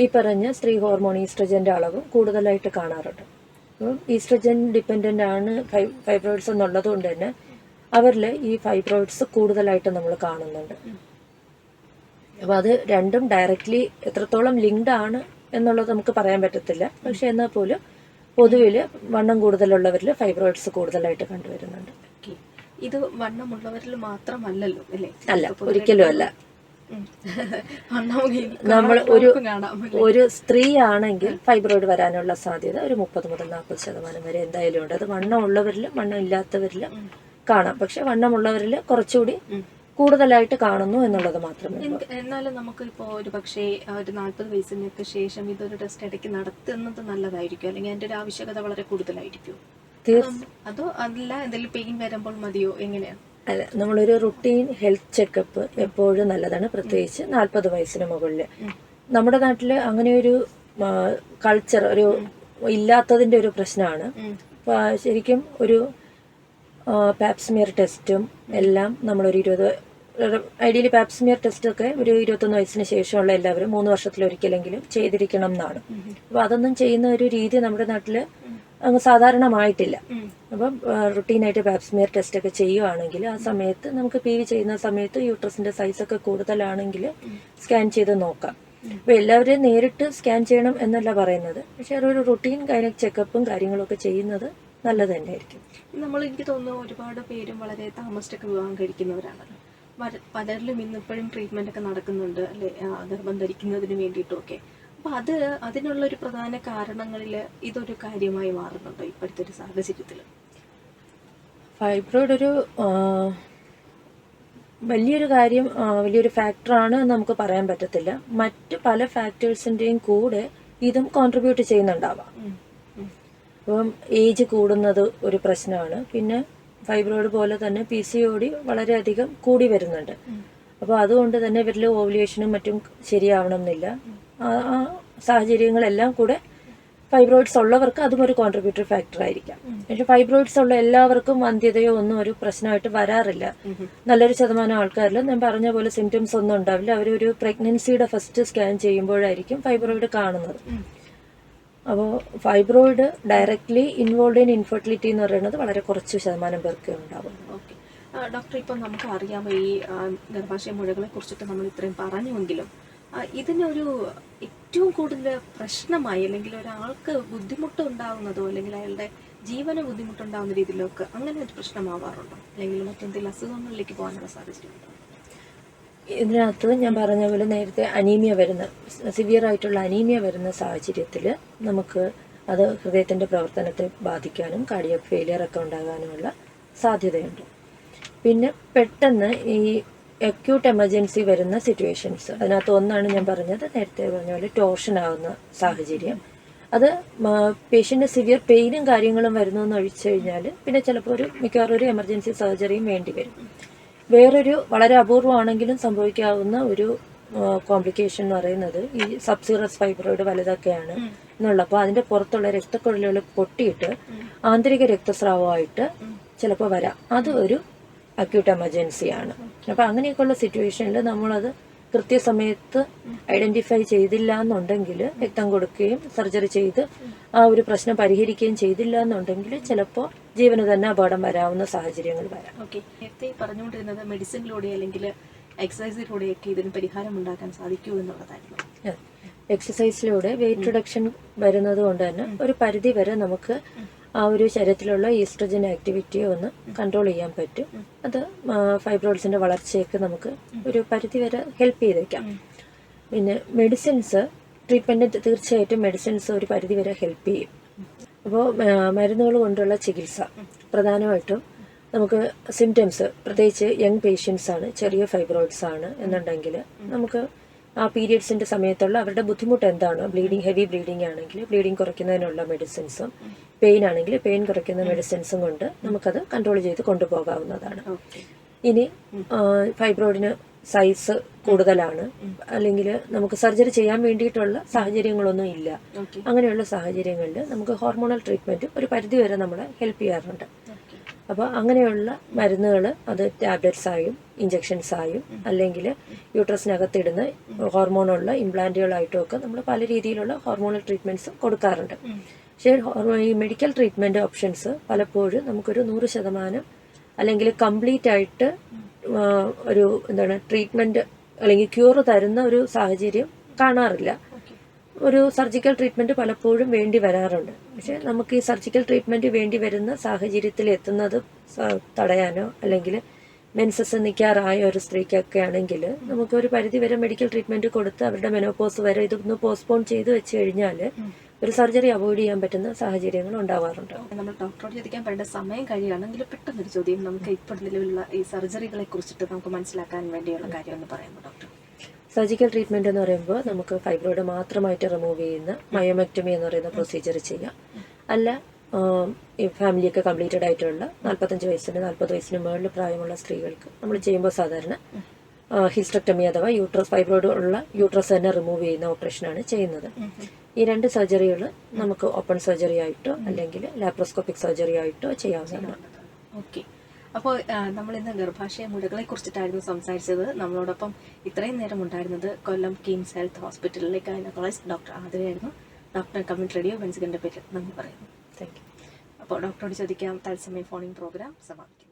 ഈ പറഞ്ഞ സ്ത്രീ ഹോർമോൺ ഈസ്ട്രജൻ്റെ അളവ് കൂടുതലായിട്ട് കാണാറുണ്ട്. അപ്പം ഈസ്ട്രജൻ ഡിപ്പെൻഡൻ്റ് ആണ് ഫൈബ്രോയിഡ്സ് എന്നുള്ളത് കൊണ്ട് തന്നെ അവരിൽ ഈ ഫൈബ്രോയിഡ്സ് കൂടുതലായിട്ട് നമ്മൾ കാണുന്നുണ്ട്. അപ്പോൾ അത് രണ്ടും ഡയറക്റ്റ്ലി എത്രത്തോളം ലിങ്ക്ഡ് ആണ് എന്നുള്ളത് നമുക്ക് പറയാൻ പറ്റത്തില്ല. പക്ഷെ എന്നാൽ പോലും പൊതുവിൽ വണ്ണം കൂടുതലുള്ളവരിൽ ഫൈബ്രോയിഡ്സ് കൂടുതലായിട്ട് കണ്ടുവരുന്നുണ്ട്. ഇത് വണ്ണമുള്ളവരിൽ മാത്രമല്ലല്ലോ അല്ലേ? അല്ല, ഒരിക്കലും അല്ല. നമ്മൾ ഒരു സ്ത്രീ ആണെങ്കിൽ ഫൈബ്രോയിഡ് വരാനുള്ള സാധ്യത ഒരു 30 മുതൽ 40% വരെ എന്തായാലും ഉണ്ട്. അത് വണ്ണം ഉള്ളവരിലും വണ്ണം ഇല്ലാത്തവരിലും കാണാം. പക്ഷെ വണ്ണമുള്ളവരിൽ കുറച്ചുകൂടി കൂടുതലായിട്ട് കാണുന്നു എന്നുള്ളത് മാത്രമേ. എന്നാലും നമുക്ക് ഇപ്പോൾ ഒരു പക്ഷേ ഒരു 40 വയസ്സിനൊക്കെ ശേഷം ഇതൊരു ടെസ്റ്റ് ഇടയ്ക്ക് നടത്തുന്നത് നല്ലതായിരിക്കും, അല്ലെങ്കിൽ അതിന്റെ ഒരു ആവശ്യകത വളരെ കൂടുതലായിരിക്കും? അതോ അല്ല എന്തെങ്കിലും പെയിൻ വരുമ്പോൾ മതിയോ, എങ്ങനെയാണ്? അല്ല, നമ്മളൊരു റുട്ടീൻ ഹെൽത്ത് ചെക്കപ്പ് എപ്പോഴും നല്ലതാണ്, പ്രത്യേകിച്ച് 40 വയസ്സിന് മുകളിൽ. നമ്മുടെ നാട്ടിൽ അങ്ങനെയൊരു കൾച്ചർ ഒരു ഇല്ലാത്തതിന്റെ ഒരു പ്രശ്നമാണ്. ശരിക്കും ഒരു പാപ്സ്മിയർ ടെസ്റ്റും എല്ലാം നമ്മളൊരു ഐഡിയലി പാപ്സ്മിയർ ടെസ്റ്റൊക്കെ ഒരു 21 വയസ്സിന് ശേഷമുള്ള എല്ലാവരും 3 വർഷത്തിലൊരിക്കലെങ്കിലും ചെയ്തിരിക്കണം എന്നാണ്. അപ്പോൾ അതൊന്നും ചെയ്യുന്ന ഒരു രീതി നമ്മുടെ നാട്ടിൽ അങ്ങ് സാധാരണമായിട്ടില്ല. അപ്പം റുട്ടീനായിട്ട് പാപ്സ്മിയർ ടെസ്റ്റൊക്കെ ചെയ്യുവാണെങ്കിൽ ആ സമയത്ത് നമുക്ക് PV ചെയ്യുന്ന സമയത്ത് യൂട്രസിന്റെ സൈസൊക്കെ കൂടുതലാണെങ്കിൽ സ്കാൻ ചെയ്ത് നോക്കാം. അപ്പോൾ എല്ലാവരെയും നേരിട്ട് സ്കാൻ ചെയ്യണം എന്നല്ല പറയുന്നത്, പക്ഷെ ഒരു റുട്ടീൻ ഗൈനക് ചെക്കപ്പും കാര്യങ്ങളൊക്കെ ചെയ്യുന്നത് നല്ലത് തന്നെയായിരിക്കും. എനിക്ക് തോന്നുന്നു ഒരുപാട് പേരും വളരെ താമസിച്ചൊക്കെ വിവാഹം കഴിക്കുന്നവരാണല്ലോ. പലരിലും ഇന്നിപ്പോഴും ട്രീറ്റ്മെന്റ് ഒക്കെ നടക്കുന്നുണ്ട് അല്ലെ, ഗർഭം ധരിക്കുന്നതിന് വേണ്ടിയിട്ടൊക്കെ. അപ്പൊ അതിനുള്ളൊരു പ്രധാന കാരണങ്ങളിൽ ഇതൊരു കാര്യമായി മാറുന്നുണ്ടോ ഇപ്പോഴത്തെ ഒരു സാഹചര്യത്തിൽ? ഫൈബ്രോയിഡ് ഒരു വലിയൊരു ഫാക്ടറാണ് എന്ന് നമുക്ക് പറയാൻ പറ്റത്തില്ല. മറ്റ് പല ഫാക്ടേഴ്സിന്റെയും കൂടെ ഇതും കോൺട്രിബ്യൂട്ട് ചെയ്യുന്നുണ്ടാവാം. അപ്പം ഏജ് കൂടുന്നത് ഒരു പ്രശ്നമാണ്. പിന്നെ ഫൈബ്രോയിഡ് പോലെ തന്നെ PCOD വളരെയധികം കൂടി വരുന്നുണ്ട്. അപ്പോൾ അതുകൊണ്ട് തന്നെ ഇവരിൽ ഓവുലേഷനും മറ്റും ശരിയാവണം എന്നില്ല. ആ സാഹചര്യങ്ങളെല്ലാം കൂടെ ഫൈബ്രോയിഡ്സ് ഉള്ളവർക്ക് അതും ഒരു കോൺട്രിബ്യൂട്ടറി ഫാക്ടർ ആയിരിക്കാം. പക്ഷെ ഫൈബ്രോയിഡ്സ് ഉള്ള എല്ലാവർക്കും വന്ധ്യതയോ ഒന്നും ഒരു പ്രശ്നമായിട്ട് വരാറില്ല. നല്ലൊരു ശതമാനം ആൾക്കാരിൽ ഞാൻ പറഞ്ഞ പോലെ സിംറ്റംസ് ഒന്നും ഉണ്ടാവില്ല. അവരൊരു പ്രഗ്നൻസിയുടെ ഫസ്റ്റ് സ്കാൻ ചെയ്യുമ്പോഴായിരിക്കും ഫൈബ്രോയിഡ് കാണുന്നത്. അപ്പോൾ fibroid directly involve in infertility എന്ന് പറയുന്നത് വളരെ കുറച്ച് ശതമാനം പേർക്ക് ഉണ്ടാവും. ഓക്കെ ഡോക്ടർ, ഇപ്പം നമുക്ക് അറിയാം ഈ ഗർഭാശയ മുഴകളെ കുറിച്ചിട്ട് നമ്മൾ ഇത്രയും പറഞ്ഞുവെങ്കിലും ഇതിനൊരു ഏറ്റവും കൂടുതൽ പ്രശ്നമായി അല്ലെങ്കിൽ ഒരാൾക്ക് ബുദ്ധിമുട്ട് ഉണ്ടാകുന്നതോ അല്ലെങ്കിൽ അയാളുടെ ജീവന് ബുദ്ധിമുട്ടുണ്ടാകുന്ന രീതിയിലൊക്കെ അങ്ങനെ ഒരു പ്രശ്നമാവാറുണ്ടോ, അല്ലെങ്കിൽ മറ്റെന്തെങ്കിലും അസുഖങ്ങളിലേക്ക് പോകാനുള്ള സാഹചര്യമുണ്ടോ? ഇതിനകത്ത് ഞാൻ പറഞ്ഞ പോലെ നേരത്തെ അനീമിയ വരുന്ന സിവിയർ ആയിട്ടുള്ള അനീമിയ വരുന്ന സാഹചര്യത്തിൽ നമുക്ക് അത് ഹൃദയത്തിൻ്റെ പ്രവർത്തനത്തെ ബാധിക്കാനും കാർഡിയാക് ഫെയിലിയർ ഒക്കെ ഉണ്ടാകാനുമുള്ള സാധ്യതയുണ്ട്. പിന്നെ പെട്ടെന്ന് ഈ അക്യൂട്ട് എമർജൻസി വരുന്ന സിറ്റുവേഷൻസ്, അതിനകത്ത് ഒന്നാണ് ഞാൻ പറഞ്ഞത്, നേരത്തെ പറഞ്ഞ പോലെ ടോർഷൻ ആവുന്ന സാഹചര്യം. അത് പേഷ്യൻ്റ് സിവിയർ പെയിനും കാര്യങ്ങളും വരുന്നു എന്ന് ഒഴിച്ചു കഴിഞ്ഞാൽ പിന്നെ ചിലപ്പോൾ മിക്കവാറും ഒരു എമർജൻസി സർജറിയും വേണ്ടി വരും. വേറൊരു വളരെ അപൂർവമാണെങ്കിലും സംഭവിക്കാവുന്ന ഒരു കോംപ്ലിക്കേഷൻ എന്ന് പറയുന്നത് ഈ സബ്സീറസ് ഫൈബ്രോയിഡ് വലുതൊക്കെയാണ് എന്നുള്ളത്. അപ്പോൾ അതിൻ്റെ പുറത്തുള്ള രക്തക്കുഴലുകൾ പൊട്ടിയിട്ട് ആന്തരിക രക്തസ്രാവമായിട്ട് ചിലപ്പോൾ വരാം. അത് ഒരു അക്യൂട്ട് എമർജൻസിയാണ്. അപ്പോൾ അങ്ങനെയൊക്കെയുള്ള സിറ്റുവേഷനിൽ നമ്മളത് കൃത്യസമയത്ത് ഐഡൻറ്റിഫൈ ചെയ്തില്ല എന്നുണ്ടെങ്കിൽ, രക്തം കൊടുക്കുകയും സർജറി ചെയ്ത് ആ ഒരു പ്രശ്നം പരിഹരിക്കുകയും ചെയ്തില്ല എന്നുണ്ടെങ്കിൽ ചിലപ്പോൾ ജീവന് തന്നെ അപകടം വരാവുന്ന സാഹചര്യങ്ങൾ വരാം. ഓക്കെ, നേരത്തെ പറഞ്ഞുകൊണ്ടിരുന്നത് മെഡിസിനിലൂടെ അല്ലെങ്കിൽ എക്സസൈസിലൂടെയൊക്കെ ഇതിന് പരിഹാരം ഉണ്ടാക്കാൻ സാധിക്കൂ എന്നുള്ളതായിരുന്നു. എക്സസൈസിലൂടെ വെയിറ്റ് റിഡക്ഷൻ വരുന്നത് കൊണ്ട് തന്നെ ഒരു പരിധി വരെ നമുക്ക് ആ ഒരു ശരീരത്തിലുള്ള ഈസ്ട്രജൻ ആക്ടിവിറ്റിയെ ഒന്ന് കൺട്രോൾ ചെയ്യാൻ പറ്റും. അത് ഫൈബ്രോയിഡ്സിന്റെ വളർച്ചയൊക്കെ നമുക്ക് ഒരു പരിധി വരെ ഹെൽപ്പ് ചെയ്തേക്കാം. പിന്നെ മെഡിസിൻസ് ട്രീറ്റ്മെന്റ് തീർച്ചയായിട്ടും മെഡിസിൻസ് ഒരു പരിധി വരെ ഹെൽപ്പ് ചെയ്യും. അപ്പോൾ മരുന്നുകൾ കൊണ്ടുള്ള ചികിത്സ പ്രധാനമായിട്ടും നമുക്ക് സിംറ്റംസ്, പ്രത്യേകിച്ച് യങ് പേഷ്യൻസ് ആണ്, ചെറിയ ഫൈബ്രോയിഡ്സ് ആണ് എന്നുണ്ടെങ്കിൽ നമുക്ക് ആ പീരിയഡ്സിന്റെ സമയത്തുള്ള അവരുടെ ബുദ്ധിമുട്ട് എന്താണോ, ബ്ലീഡിങ്, ഹെവി ബ്ലീഡിങ് ആണെങ്കിൽ ബ്ലീഡിങ് കുറയ്ക്കുന്നതിനുള്ള മെഡിസിൻസും, പെയിൻ ആണെങ്കിൽ പെയിൻ കുറയ്ക്കുന്ന മെഡിസിൻസും കൊണ്ട് നമുക്കത് കൺട്രോൾ ചെയ്ത് കൊണ്ടുപോകാവുന്നതാണ്. ഇനി ഫൈബ്രോയിഡിന് സൈസ് കൂടുതലാണ് അല്ലെങ്കിൽ നമുക്ക് സർജറി ചെയ്യാൻ വേണ്ടിയിട്ടുള്ള സാഹചര്യങ്ങളൊന്നും ഇല്ല, അങ്ങനെയുള്ള സാഹചര്യങ്ങളിൽ നമുക്ക് ഹോർമോണൽ ട്രീറ്റ്മെന്റ് ഒരു പരിധി വരെ നമ്മളെ ഹെൽപ്പ് ചെയ്യാറുണ്ട്. അപ്പോൾ അങ്ങനെയുള്ള മരുന്നുകൾ അത് ടാബ്ലറ്റ്സ് ആയും ഇഞ്ചെക്ഷൻസ് ആയും അല്ലെങ്കിൽ യൂട്രസിനകത്തിടുന്ന ഹോർമോണുള്ള ഇംപ്ലാന്റുകളായിട്ടും ഒക്കെ നമ്മൾ പല രീതിയിലുള്ള ഹോർമോണൽ ട്രീറ്റ്മെന്റ്സ് കൊടുക്കാറുണ്ട്. പക്ഷേ ഈ മെഡിക്കൽ ട്രീറ്റ്മെന്റ് ഓപ്ഷൻസ് പലപ്പോഴും നമുക്കൊരു 100% അല്ലെങ്കിൽ കംപ്ലീറ്റ് ആയിട്ട് ഒരു ട്രീറ്റ്മെന്റ് അല്ലെങ്കിൽ ക്യൂർ തരുന്ന ഒരു സാഹചര്യം കാണാറില്ല. ഒരു സർജിക്കൽ ട്രീറ്റ്മെന്റ് പലപ്പോഴും വേണ്ടി വരാറുണ്ട്. പക്ഷെ നമുക്ക് ഈ സർജിക്കൽ ട്രീറ്റ്മെന്റ് വേണ്ടി വരുന്ന സാഹചര്യത്തിൽ എത്തുന്നത് തടയാനോ അല്ലെങ്കിൽ മെൻസസ് നിൽക്കാറായ ഒരു സ്ത്രീക്കൊക്കെ ആണെങ്കിൽ നമുക്ക് ഒരു പരിധി വരെ മെഡിക്കൽ ട്രീറ്റ്മെന്റ് കൊടുത്ത് അവരുടെ മെനോപോസ് വരെ ഇതൊന്ന് പോസ്റ്റ്പോൺ ചെയ്ത് വെച്ച് കഴിഞ്ഞാൽ ഒരു സർജറി അവോയ്ഡ് ചെയ്യാൻ പറ്റുന്ന സാഹചര്യങ്ങൾ ഉണ്ടാവാറുണ്ട്. നമ്മൾ ഡോക്ടറോട് ചോദിക്കാൻ പറയേണ്ട സമയം കഴിയുകയാണെങ്കിൽ പെട്ടെന്നൊരു ചോദ്യം, നമുക്ക് ഇപ്പോൾ നിലവിലുള്ള ഈ സർജറികളെ കുറിച്ചിട്ട് നമുക്ക് മനസ്സിലാക്കാൻ വേണ്ടിയുള്ള കാര്യം എന്ന് പറയുമ്പോൾ ഡോക്ടർ, സർജിക്കൽ ട്രീറ്റ്മെന്റ് എന്ന് പറയുമ്പോൾ നമുക്ക് ഫൈബ്രോയിഡ് മാത്രമായിട്ട് റിമൂവ് ചെയ്യുന്ന മയോമെക്ടമി എന്ന് പറയുന്ന പ്രൊസീജിയർ ചെയ്യാം. അല്ല ഈ ഫാമിലിയൊക്കെ കംപ്ലീറ്റഡ് ആയിട്ടുള്ള 45 വയസ്സിന് 40 വയസ്സിന് മുകളിൽ പ്രായമുള്ള സ്ത്രീകൾക്ക് നമ്മൾ ചെയ്യുമ്പോൾ സാധാരണ ഹിസ്റ്റക്ടമി അഥവാ യൂട്രസ്, ഫൈബ്രോയിഡ് ഉള്ള യൂട്രസ് തന്നെ റിമൂവ് ചെയ്യുന്ന ഓപ്പറേഷനാണ് ചെയ്യുന്നത്. ഈ 2 സർജറികൾ നമുക്ക് ഓപ്പൺ സർജറി ആയിട്ടോ അല്ലെങ്കിൽ ലാപ്രോസ്കോപ്പിക് സർജറി ആയിട്ടോ ചെയ്യാവുന്നതാണ്. ഓക്കെ, അപ്പോൾ നമ്മൾ ഇന്ന് ഗർഭാശയ മുഴകളെ കുറിച്ചിട്ടായിരുന്നു സംസാരിച്ചത്. നമ്മളോടൊപ്പം ഇത്രയും നേരം ഉണ്ടായിരുന്നത് കൊല്ലം കിംസ് ഹെൽത്ത് ഹോസ്പിറ്റലിലെ ഗൈനക്കോളജിസ്റ്റ് ഡോക്ടർ ആതിരയായിരുന്നു. ഡോക്ടർ കമന്റ് റേഡിയോ വെൻസികന്റെ പേരിൽ നന്ദി പറയുന്നു. Thank you. അപ്പോൾ ഡോക്ടറോട് ചോദിക്കാം തത്സമയ ഫോണിംഗ് പ്രോഗ്രാം സമാപിക്കുന്നു.